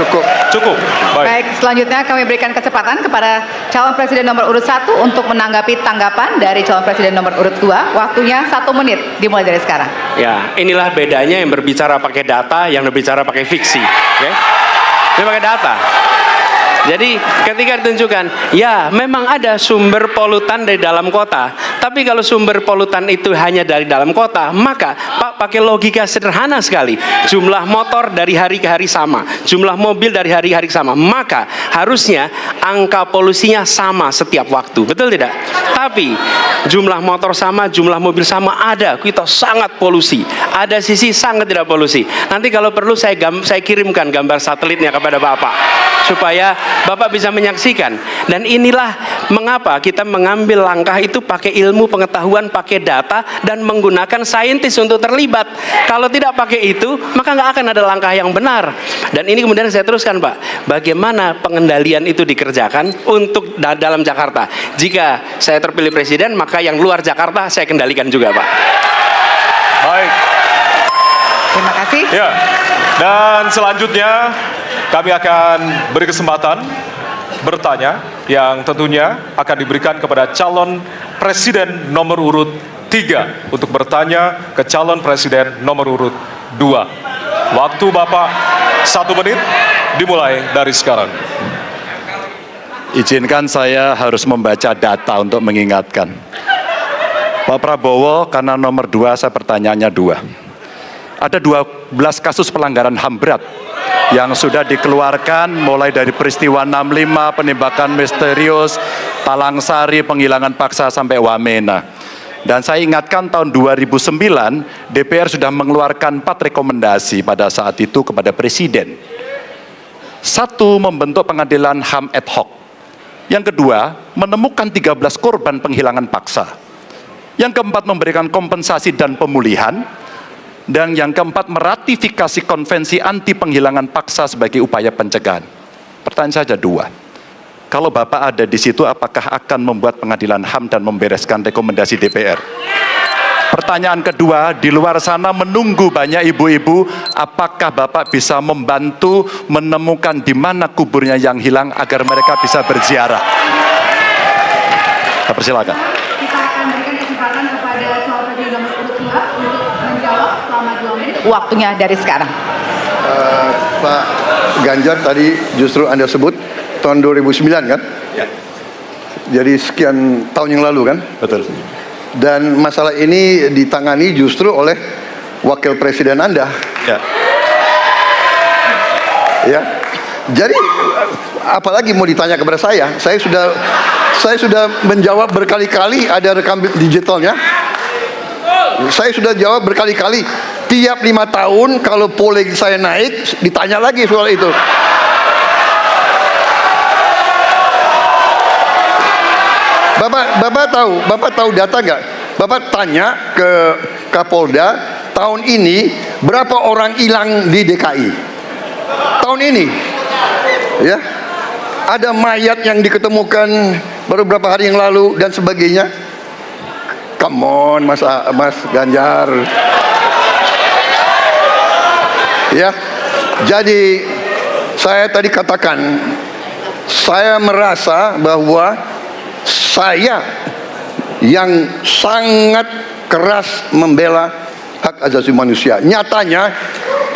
Cukup. Baik, selanjutnya kami berikan kesempatan kepada calon presiden nomor urut 1 untuk menanggapi tanggapan dari calon presiden nomor urut 2. Waktunya 1 menit dimulai dari sekarang. Ya, inilah bedanya yang berbicara pakai data, yang berbicara pakai fiksi. Okay? Ini pakai data. Jadi ketika ditunjukkan, ya memang ada sumber polutan dari dalam kota. Tapi kalau sumber polutan itu hanya dari dalam kota, maka Pak pakai logika sederhana sekali. Jumlah motor dari hari ke hari sama, jumlah mobil dari hari ke hari sama. Maka harusnya angka polusinya sama setiap waktu. Betul tidak? Tapi jumlah motor sama, jumlah mobil sama, ada. Kita sangat polusi. Ada sisi sangat tidak polusi. Nanti kalau perlu saya kirimkan gambar satelitnya kepada Bapak, supaya Bapak bisa menyaksikan. Dan inilah mengapa kita mengambil langkah itu pakai ilmu pengetahuan, pakai data, dan menggunakan saintis untuk terlibat. Kalau tidak pakai itu, maka nggak akan ada langkah yang benar. Dan ini kemudian saya teruskan, Pak, bagaimana pengendalian itu dikerjakan untuk dalam Jakarta. Jika saya terpilih presiden, maka yang luar Jakarta saya kendalikan juga, Pak. Baik. Terima kasih. Ya. Dan selanjutnya kami akan beri kesempatan bertanya yang tentunya akan diberikan kepada calon presiden nomor urut 3 untuk bertanya ke calon presiden nomor urut 2. Waktu Bapak 1 menit dimulai dari sekarang. Izinkan saya harus membaca data untuk mengingatkan. Pak Prabowo, karena nomor 2 saya pertanyaannya 2. Ada 12 kasus pelanggaran HAM berat yang sudah dikeluarkan mulai dari peristiwa 65, penembakan misterius, Talang Sari, penghilangan paksa sampai Wamena. Dan saya ingatkan tahun 2009 DPR sudah mengeluarkan 4 rekomendasi pada saat itu kepada Presiden. 1, membentuk pengadilan HAM ad hoc. Yang kedua, menemukan 13 korban penghilangan paksa. Yang keempat, memberikan kompensasi dan pemulihan. Dan yang keempat, meratifikasi konvensi anti penghilangan paksa sebagai upaya pencegahan. Pertanyaan saja 2. Kalau Bapak ada di situ, apakah akan membuat pengadilan HAM dan membereskan rekomendasi DPR? Pertanyaan kedua, di luar sana menunggu banyak ibu-ibu, apakah Bapak bisa membantu menemukan di mana kuburnya yang hilang agar mereka bisa berziarah? Saya persilakan. Kita akan berikan kesempatan kepada calon presiden nomor urut 2 untuk menjawab selama 2 menit. Waktunya dari sekarang. Pak Ganjar tadi justru Anda sebut tahun 2009 kan? Ya. Jadi sekian tahun yang lalu kan? Betul. Dan masalah ini ditangani justru oleh wakil presiden Anda. Ya. Ya. Jadi apalagi mau ditanya kepada saya? Saya sudah menjawab berkali-kali, ada rekam digitalnya. Saya sudah jawab berkali-kali. Tiap 5 tahun kalau polling saya naik, ditanya lagi soal itu. Bapak tahu data nggak? Bapak tanya ke Kapolda, tahun ini berapa orang hilang di DKI? Tahun ini, ya, ada mayat yang diketemukan baru beberapa hari yang lalu dan sebagainya. Come on, Mas Ganjar. Ya, jadi saya tadi katakan, saya merasa bahwa saya yang sangat keras membela hak asasi manusia. Nyatanya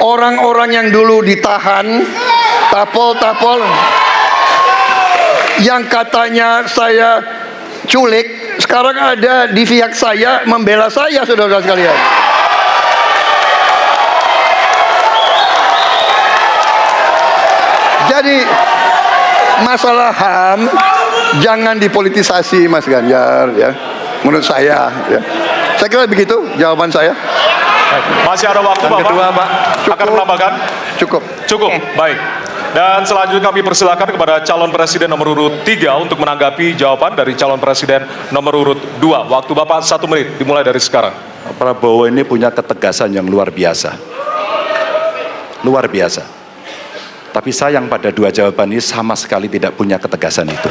orang-orang yang dulu ditahan, tapol-tapol, yang katanya saya culik, sekarang ada di pihak saya membela saya, saudara-saudara sekalian. Jadi masalah HAM jangan dipolitisasi, Mas Ganjar, ya. Menurut saya, ya. Saya kira begitu jawaban saya. Masih ada waktu, Yang Bapak? kedua, Pak. Akan menambahkan? Cukup. Cukup, baik. Dan selanjutnya kami persilakan kepada calon presiden nomor urut 3 untuk menanggapi jawaban dari calon presiden nomor urut 2. Waktu Bapak 1 menit, dimulai dari sekarang. Pak Prabowo ini punya ketegasan yang luar biasa. Luar biasa. Tapi sayang pada 2 jawaban ini sama sekali tidak punya ketegasan itu.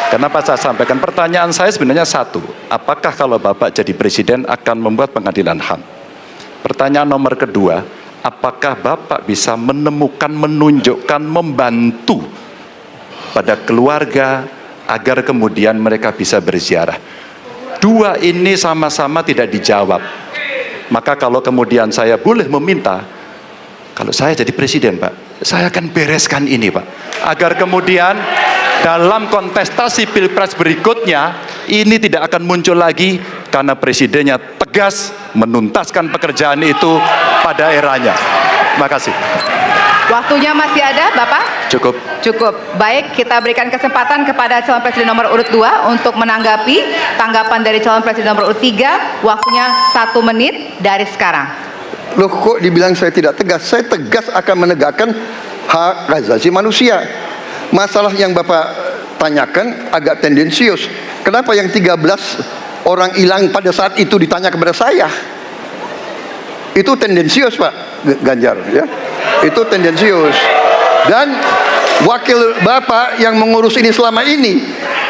Kenapa saya sampaikan? Pertanyaan saya sebenarnya 1. Apakah kalau Bapak jadi presiden akan membuat pengadilan HAM? Pertanyaan nomor kedua, apakah Bapak bisa menemukan, menunjukkan, membantu pada keluarga agar kemudian mereka bisa berziarah? 2 ini sama-sama tidak dijawab. Maka kalau kemudian saya boleh meminta, kalau saya jadi presiden, Pak, saya akan bereskan ini, Pak, agar kemudian dalam kontestasi pilpres berikutnya ini tidak akan muncul lagi karena presidennya tegas menuntaskan pekerjaan itu pada eranya. Terima kasih. Waktunya masih ada, Bapak? Cukup. Cukup. Baik, kita berikan kesempatan kepada calon presiden nomor urut 2 untuk menanggapi tanggapan dari calon presiden nomor urut 3. Waktunya 1 menit dari sekarang. Loh, kok dibilang saya tidak tegas? Saya tegas akan menegakkan hak asasi manusia. Masalah yang Bapak tanyakan agak tendensius. Kenapa yang 13 orang hilang pada saat itu ditanya kepada saya? Itu tendensius, Pak Ganjar, ya. Itu tendensius. Dan wakil Bapak yang mengurus ini selama ini.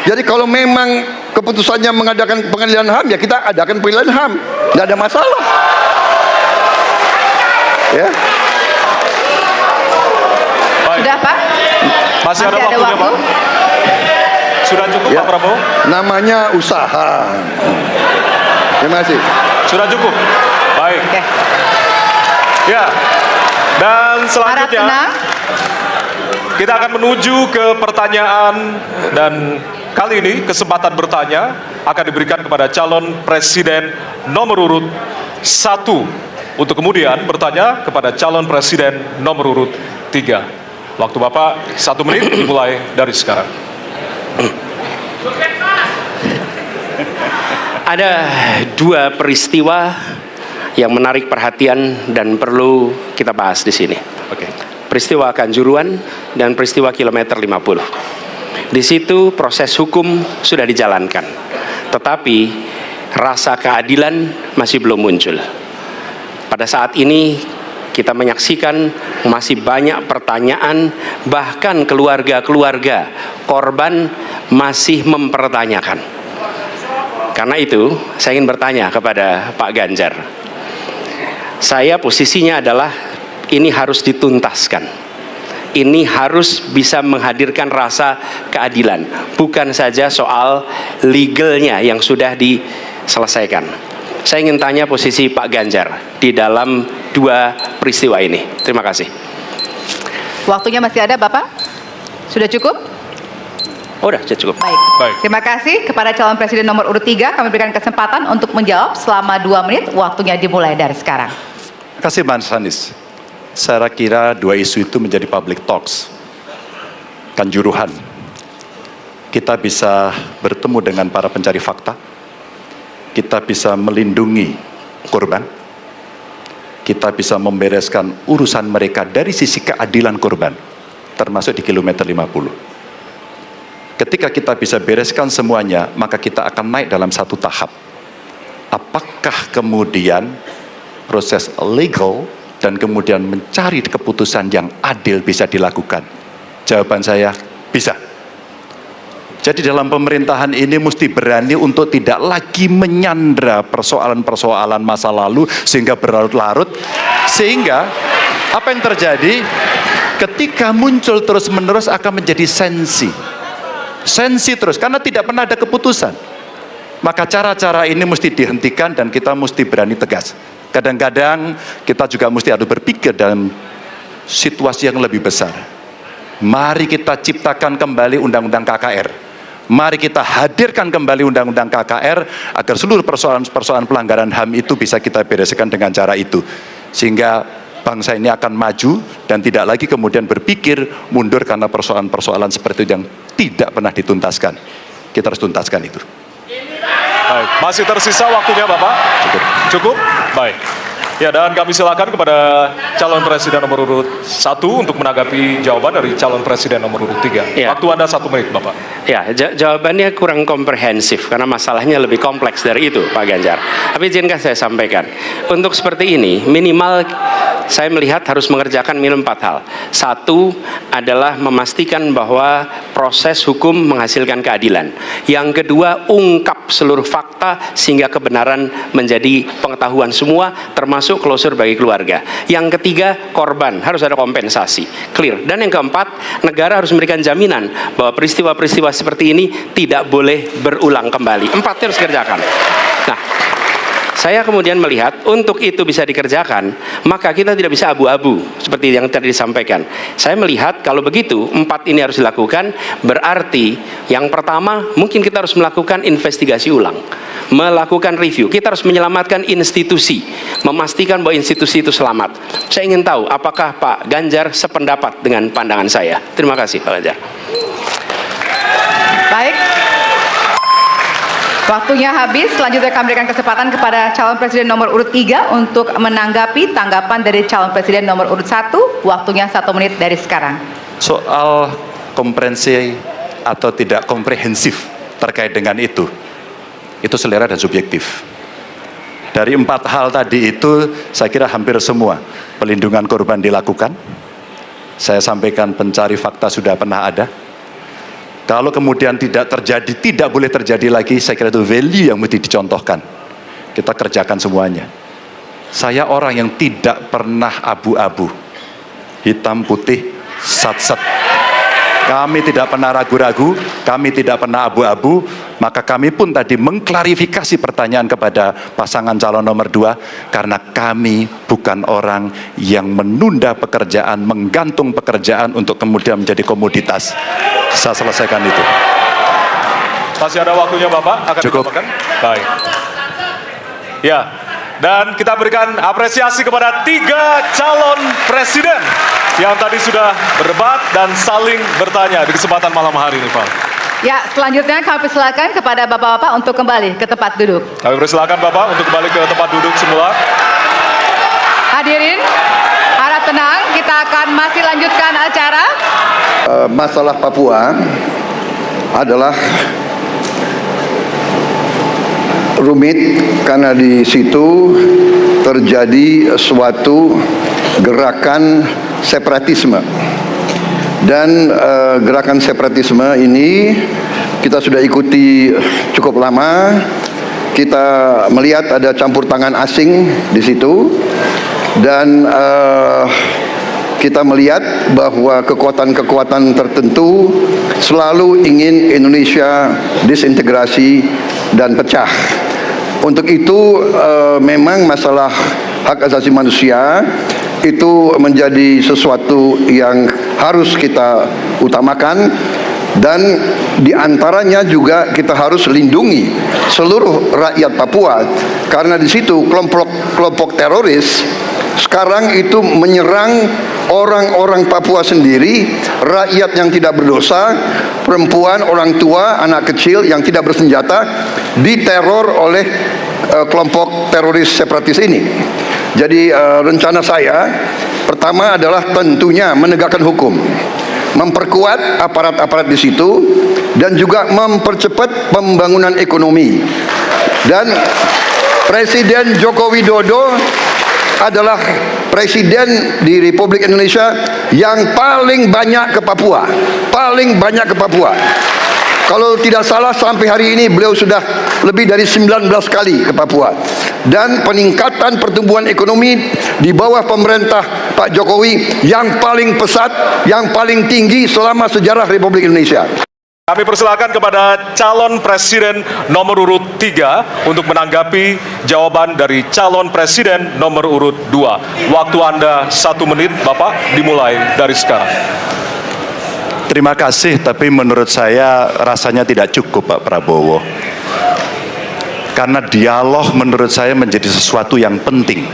Jadi kalau memang keputusannya mengadakan pengadilan HAM, ya kita adakan pengadilan HAM. Tidak ada masalah. Ya. Sudah Pak? Masih ada waktunya, waktu? Pak? Sudah cukup, Ya. Pak Prabowo? Namanya usaha. Terima kasih. Sudah cukup? Baik. Oke. Ya. Dan Harap selanjutnya tenang. kita akan menuju ke pertanyaan, dan kali ini kesempatan bertanya akan diberikan kepada calon presiden nomor urut 1 untuk kemudian bertanya kepada calon presiden nomor urut 3. Waktu Bapak 1 menit dimulai dari sekarang. Ada dua peristiwa yang menarik perhatian dan perlu kita bahas di sini. Oke. Peristiwa Kanjuruhan dan peristiwa kilometer 50. Di situ proses hukum sudah dijalankan, tetapi rasa keadilan masih belum muncul. Pada saat ini kita menyaksikan masih banyak pertanyaan, bahkan keluarga-keluarga korban masih mempertanyakan. Karena itu saya ingin bertanya kepada Pak Ganjar. Saya posisinya adalah ini harus dituntaskan. Ini harus bisa menghadirkan rasa keadilan, bukan saja soal legalnya yang sudah diselesaikan. Saya ingin tanya posisi Pak Ganjar di dalam dua peristiwa ini. Terima kasih. Waktunya masih ada Bapak? Sudah cukup? Oh, udah cukup. Baik. Baik. Terima kasih kepada calon presiden nomor urut 3. Kami berikan kesempatan untuk menjawab selama 2 menit. Waktunya dimulai dari sekarang. Terima kasih Mas Anies. Saya kira dua isu itu menjadi public talks. Kanjuruhan. Kita bisa bertemu dengan para pencari fakta. Kita bisa melindungi korban. Kita bisa membereskan urusan mereka dari sisi keadilan korban, termasuk di kilometer 50. Ketika kita bisa bereskan semuanya, maka kita akan naik dalam satu tahap. Apakah kemudian proses legal dan kemudian mencari keputusan yang adil bisa dilakukan? Jawaban saya, bisa. Jadi dalam pemerintahan ini mesti berani untuk tidak lagi menyandra persoalan-persoalan masa lalu sehingga berlarut-larut. Sehingga apa yang terjadi ketika muncul terus-menerus akan menjadi sensi terus karena tidak pernah ada keputusan. Maka cara-cara ini mesti dihentikan dan kita mesti berani tegas. Kadang-kadang kita juga mesti harus berpikir dalam situasi yang lebih besar. Mari kita ciptakan kembali undang-undang KKR. Mari kita hadirkan kembali undang-undang KKR agar seluruh persoalan-persoalan pelanggaran HAM itu bisa kita bereskan dengan cara itu. Sehingga bangsa ini akan maju dan tidak lagi kemudian berpikir mundur karena persoalan-persoalan seperti itu yang tidak pernah dituntaskan. Kita harus tuntaskan itu. Baik. Masih tersisa waktunya Bapak? Cukup? Baik. Ya, dan kami silakan kepada calon presiden nomor urut 1 untuk menanggapi jawaban dari calon presiden nomor urut 3. Ya. Waktu Anda 1 menit, Bapak. Ya, jawabannya kurang komprehensif karena masalahnya lebih kompleks dari itu, Pak Ganjar. Tapi izinkan saya sampaikan. Untuk seperti ini, minimal saya melihat harus mengerjakan minimum 4 hal. 1 adalah memastikan bahwa proses hukum menghasilkan keadilan. Yang kedua, ungkap seluruh fakta sehingga kebenaran menjadi pengetahuan semua, termasuk closure bagi keluarga. Yang ketiga, korban harus ada kompensasi, clear. Dan yang keempat, negara harus memberikan jaminan bahwa peristiwa-peristiwa seperti ini tidak boleh berulang kembali. 4 harus dikerjakan. Nah, saya kemudian melihat untuk itu bisa dikerjakan, maka kita tidak bisa abu-abu seperti yang tadi disampaikan. Saya melihat kalau begitu 4 ini harus dilakukan, berarti yang pertama mungkin kita harus melakukan investigasi ulang, melakukan review. Kita harus menyelamatkan institusi, memastikan bahwa institusi itu selamat. Saya ingin tahu apakah Pak Ganjar sependapat dengan pandangan saya. Terima kasih Pak Ganjar. Baik. Waktunya habis. Selanjutnya kami berikan kesempatan kepada calon presiden nomor urut 3 untuk menanggapi tanggapan dari calon presiden nomor urut 1. Waktunya 1 menit dari sekarang. Soal komprehensi atau tidak komprehensif terkait dengan itu selera dan subjektif. Dari 4 hal tadi itu, saya kira hampir semua pelindungan korban dilakukan. Saya sampaikan pencari fakta sudah pernah ada. Kalau kemudian tidak terjadi, tidak boleh terjadi lagi, saya kira itu value yang mesti dicontohkan. Kita kerjakan semuanya. Saya orang yang tidak pernah abu-abu, hitam putih, sat-sat. Kami tidak pernah ragu-ragu, kami tidak pernah abu-abu, maka kami pun tadi mengklarifikasi pertanyaan kepada pasangan calon nomor 2, karena kami bukan orang yang menunda pekerjaan, menggantung pekerjaan untuk kemudian menjadi komoditas. Saya selesaikan itu. Masih ada waktunya Bapak, akan Cukup. ditambahkan? Baik. Ya, dan kita berikan apresiasi kepada 3 calon presiden yang tadi sudah berdebat dan saling bertanya di kesempatan malam hari ini, Pak. Ya, selanjutnya kami persilakan kepada Bapak-Bapak untuk kembali ke tempat duduk. Kami persilakan Bapak untuk kembali ke tempat duduk semula. Hadirin, harap tenang, kita akan masih lanjutkan acara. Masalah Papua adalah rumit karena di situ terjadi suatu gerakan separatisme, dan gerakan separatisme ini kita sudah ikuti cukup lama. Kita melihat ada campur tangan asing di situ, dan kita melihat bahwa kekuatan-kekuatan tertentu selalu ingin Indonesia disintegrasi dan pecah. Untuk itu memang masalah hak asasi manusia itu menjadi sesuatu yang harus kita utamakan, dan diantaranya juga kita harus lindungi seluruh rakyat Papua, karena di situ kelompok teroris sekarang itu menyerang orang-orang Papua sendiri, rakyat yang tidak berdosa, perempuan, orang tua, anak kecil yang tidak bersenjata diteror oleh kelompok teroris separatis ini. Jadi rencana saya pertama adalah tentunya menegakkan hukum, memperkuat aparat-aparat di situ, dan juga mempercepat pembangunan ekonomi. Dan Presiden Joko Widodo adalah presiden di Republik Indonesia yang paling banyak ke Papua, paling banyak ke Papua. Kalau tidak salah sampai hari ini beliau sudah lebih dari 19 kali ke Papua. Dan peningkatan pertumbuhan ekonomi di bawah pemerintah Pak Jokowi yang paling pesat, yang paling tinggi selama sejarah Republik Indonesia. Kami persilakan kepada calon presiden nomor urut 3 untuk menanggapi jawaban dari calon presiden nomor urut 2. Waktu Anda 1 menit, Bapak, dimulai dari sekarang. Terima kasih, tapi menurut saya rasanya tidak cukup Pak Prabowo. Karena dialog menurut saya menjadi sesuatu yang penting,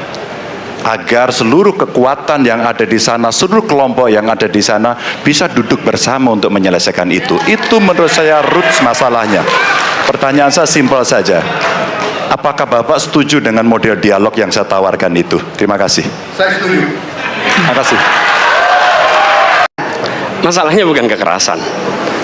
agar seluruh kekuatan yang ada di sana, seluruh kelompok yang ada di sana bisa duduk bersama untuk menyelesaikan itu. Itu menurut saya roots masalahnya. Pertanyaan saya simpel saja. Apakah Bapak setuju dengan model dialog yang saya tawarkan itu? Terima kasih. Saya setuju. Terima kasih. Masalahnya bukan kekerasan.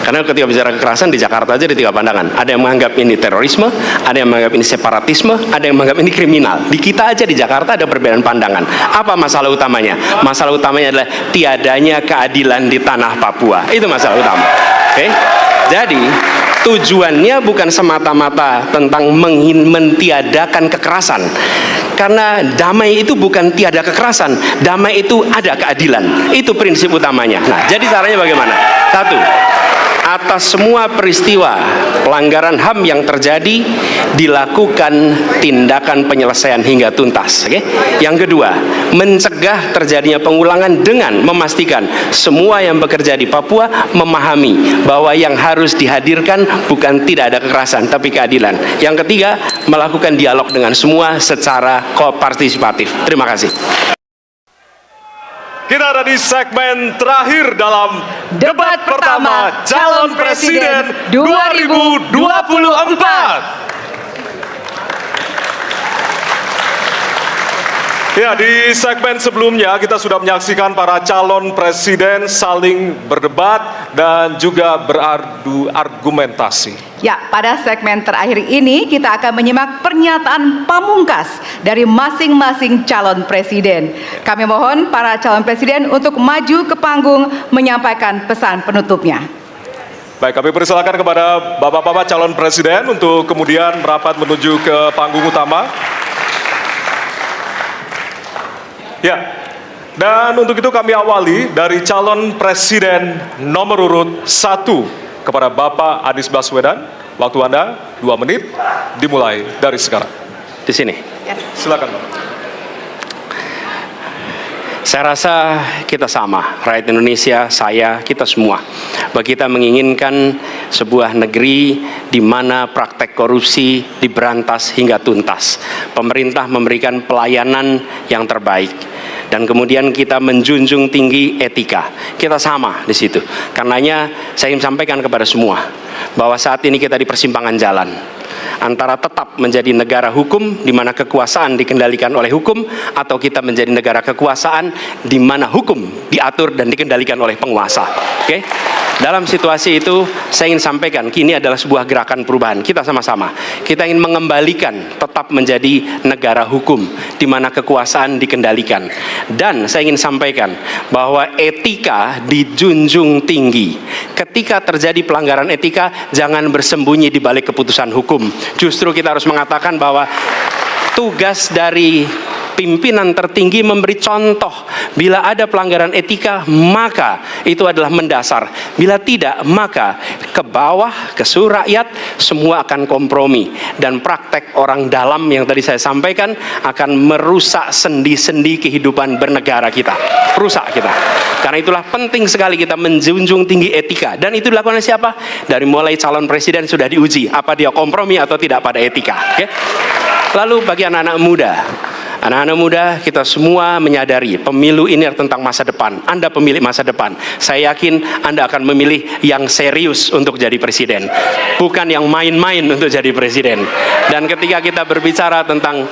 Karena ketika bicara kekerasan di Jakarta aja ada 3 pandangan. Ada yang menganggap ini terorisme, ada yang menganggap ini separatisme, ada yang menganggap ini kriminal. Di kita aja di Jakarta ada perbedaan pandangan. Apa masalah utamanya? Masalah utamanya adalah tiadanya keadilan di tanah Papua. Itu masalah utama. Oke? Jadi tujuannya bukan semata-mata tentang mentiadakan kekerasan. Karena damai itu bukan tiada kekerasan, damai itu ada keadilan. Itu prinsip utamanya. Nah, jadi caranya bagaimana? 1, atas semua peristiwa pelanggaran HAM yang terjadi dilakukan tindakan penyelesaian hingga tuntas. Okay? Yang kedua, mencegah terjadinya pengulangan dengan memastikan semua yang bekerja di Papua memahami bahwa yang harus dihadirkan bukan tidak ada kekerasan tapi keadilan. Yang ketiga, melakukan dialog dengan semua secara kopartisipatif. Terima kasih. Kita ada di segmen terakhir dalam Debat pertama calon presiden 2024. Ya, di segmen sebelumnya kita sudah menyaksikan para calon presiden saling berdebat dan juga beradu argumentasi. Ya, pada segmen terakhir ini kita akan menyimak pernyataan pamungkas dari masing-masing calon presiden. Kami mohon para calon presiden untuk maju ke panggung menyampaikan pesan penutupnya. Baik, kami persilakan kepada bapak-bapak calon presiden untuk kemudian merapat menuju ke panggung utama. Ya, Dan untuk itu kami awali dari calon presiden nomor urut 1 kepada Bapak Anies Baswedan. Waktu Anda 2 menit, dimulai dari sekarang. Di sini. Silakan Bapak. Saya rasa kita sama, rakyat Indonesia, saya, kita semua. Bahwa kita menginginkan sebuah negeri di mana praktek korupsi diberantas hingga tuntas. Pemerintah memberikan pelayanan yang terbaik. Dan kemudian kita menjunjung tinggi etika. Kita sama di situ. Karenanya saya ingin sampaikan kepada semua bahwa saat ini kita di persimpangan jalan antara tetap menjadi negara hukum di mana kekuasaan dikendalikan oleh hukum, atau kita menjadi negara kekuasaan di mana hukum diatur dan dikendalikan oleh penguasa. Oke? Dalam situasi itu saya ingin sampaikan kini adalah sebuah gerakan perubahan. Kita sama-sama kita ingin mengembalikan tetap menjadi negara hukum di mana kekuasaan dikendalikan. Dan saya ingin sampaikan bahwa etika dijunjung tinggi. Ketika terjadi pelanggaran etika, jangan bersembunyi di balik keputusan hukum. Justru kita harus mengatakan bahwa tugas dari pimpinan tertinggi memberi contoh. Bila ada pelanggaran etika, maka itu adalah mendasar. Bila tidak, maka ke bawah, ke seluruh rakyat, semua akan kompromi. Dan praktek orang dalam yang tadi saya sampaikan akan merusak sendi-sendi kehidupan bernegara kita. Rusak kita. Karena itulah penting sekali kita menjunjung tinggi etika. Dan itu dilakukan oleh siapa? Dari mulai calon presiden sudah diuji. Apa dia kompromi atau tidak pada etika. Okay? Lalu bagi anak-anak muda, anak-anak muda, kita semua menyadari pemilu ini adalah tentang masa depan. Anda pemilik masa depan. Saya yakin Anda akan memilih yang serius untuk jadi presiden, bukan yang main-main untuk jadi presiden. Dan ketika kita berbicara tentang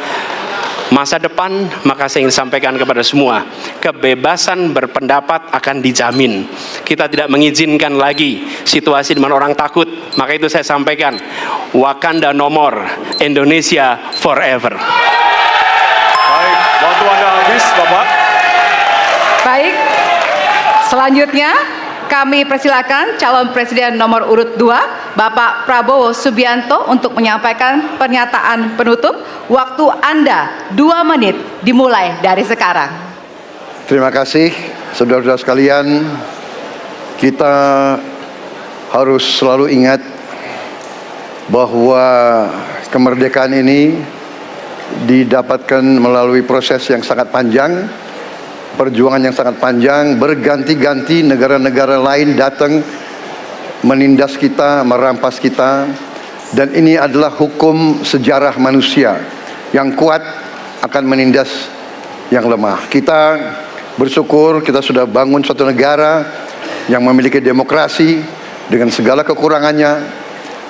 masa depan, maka saya ingin sampaikan kepada semua, kebebasan berpendapat akan dijamin. Kita tidak mengizinkan lagi situasi di mana orang takut. Maka itu saya sampaikan, Wakanda no more, Indonesia forever. Baik, waktu Anda habis, Bapak. Baik, selanjutnya kami persilakan calon presiden nomor urut 2, Bapak Prabowo Subianto untuk menyampaikan pernyataan penutup. Waktu Anda 2 menit, dimulai dari sekarang. Terima kasih, saudara-saudara sekalian. Kita harus selalu ingat bahwa kemerdekaan ini didapatkan melalui proses yang sangat panjang, perjuangan yang sangat panjang, berganti-ganti negara-negara lain datang menindas kita, merampas kita. Dan ini adalah hukum sejarah manusia. Yang kuat akan menindas yang lemah. Kita bersyukur kita sudah bangun suatu negara yang memiliki demokrasi dengan segala kekurangannya.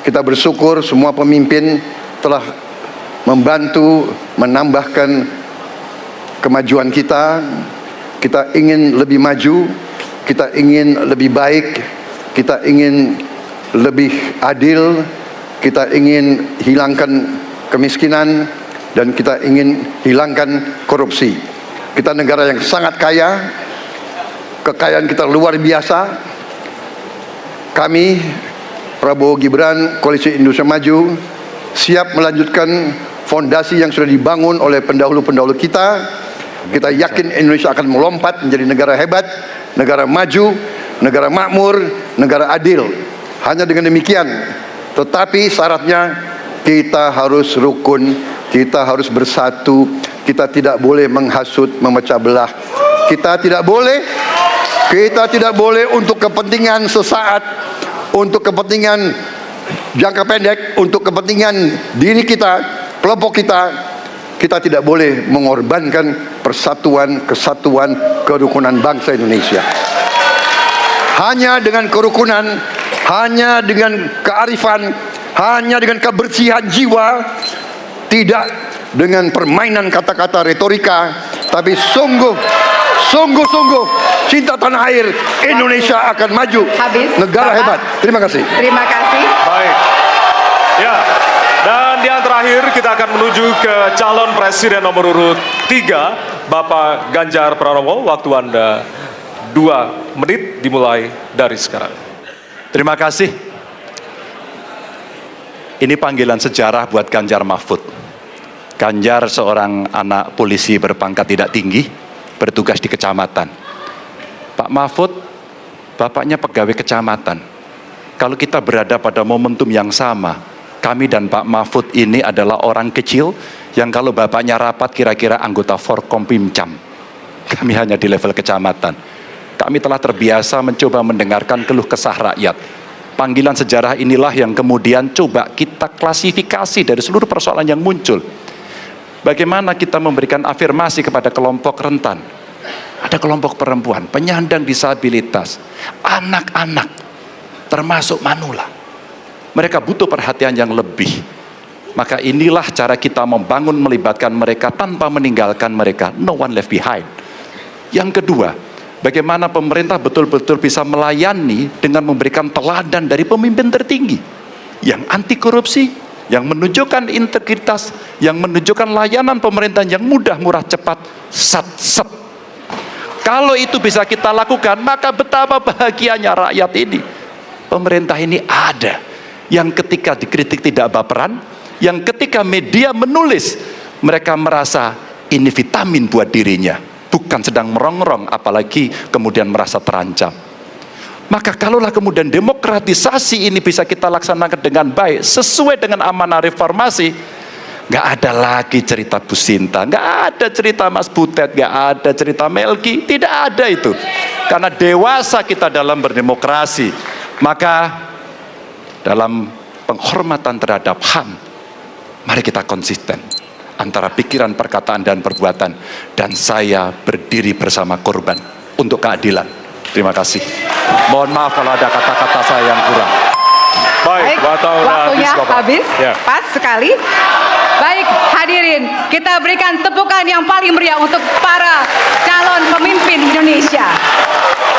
Kita bersyukur semua pemimpin telah membantu menambahkan kemajuan kita. Kita ingin lebih maju, kita ingin lebih baik, kita ingin lebih adil, kita ingin hilangkan kemiskinan, dan kita ingin hilangkan korupsi. Kita negara yang sangat kaya, kekayaan kita luar biasa. Kami, Prabowo Gibran, Koalisi Indonesia Maju, siap melanjutkan fondasi yang sudah dibangun oleh pendahulu-pendahulu kita. Kita yakin Indonesia akan melompat menjadi negara hebat, negara maju, negara makmur, negara adil. Hanya dengan demikian. Tetapi syaratnya kita harus rukun, kita harus bersatu, kita tidak boleh menghasut, memecah belah. Kita tidak boleh untuk kepentingan sesaat, untuk kepentingan jangka pendek, untuk kepentingan diri kita, kelompok kita. Kita tidak boleh mengorbankan persatuan, kesatuan, kerukunan bangsa Indonesia. Hanya dengan kerukunan, hanya dengan kearifan, hanya dengan kebersihan jiwa, tidak dengan permainan kata-kata retorika, tapi sungguh-sungguh cinta tanah air, Indonesia akan maju. Habis, negara Bapak. hebat. Terima kasih. Terima kasih. Baik. Ya. Dan yang terakhir kita akan menuju ke calon presiden nomor urut 3, Bapak Ganjar Pranowo. Waktu Anda 2 menit, dimulai dari sekarang. Terima kasih. Ini panggilan sejarah buat Ganjar Mahfud. Ganjar seorang anak polisi berpangkat tidak tinggi, bertugas di kecamatan. Pak Mahfud, bapaknya pegawai kecamatan. Kalau kita berada pada momentum yang sama, kami dan Pak Mahfud ini adalah orang kecil yang kalau bapaknya rapat kira-kira anggota Forkompimcam. Kami hanya di level kecamatan. Kami telah terbiasa mencoba mendengarkan keluh kesah rakyat. Panggilan sejarah inilah yang kemudian coba kita klasifikasi dari seluruh persoalan yang muncul. Bagaimana kita memberikan afirmasi kepada kelompok rentan. Ada kelompok perempuan, penyandang disabilitas, anak-anak, termasuk manula. Mereka butuh perhatian yang lebih. Maka inilah cara kita membangun, melibatkan mereka tanpa meninggalkan mereka. No one left behind. Yang kedua, bagaimana pemerintah betul-betul bisa melayani dengan memberikan teladan dari pemimpin tertinggi yang anti korupsi, yang menunjukkan integritas, yang menunjukkan layanan pemerintahan yang mudah, murah, cepat, sat. Kalau itu bisa kita lakukan, maka betapa bahagianya rakyat ini. Pemerintah ini ada yang ketika dikritik tidak baperan, yang ketika media menulis, mereka merasa ini vitamin buat dirinya, bukan sedang merongrong, apalagi kemudian merasa terancam. Maka kalaulah kemudian demokratisasi ini bisa kita laksanakan dengan baik, sesuai dengan amanah reformasi, nggak ada lagi cerita Bu Sinta, nggak ada cerita Mas Butet, nggak ada cerita Melki, tidak ada itu. Karena dewasa kita dalam berdemokrasi, maka dalam penghormatan terhadap HAM, mari kita konsisten antara pikiran, perkataan, dan perbuatan. Dan saya berdiri bersama korban untuk keadilan. Terima kasih. Mohon maaf kalau ada kata-kata saya yang kurang. Baik, waktunya Bapak. habis, Ya. pas sekali. Baik, hadirin, kita berikan tepukan yang paling meriah untuk para calon pemimpin Indonesia.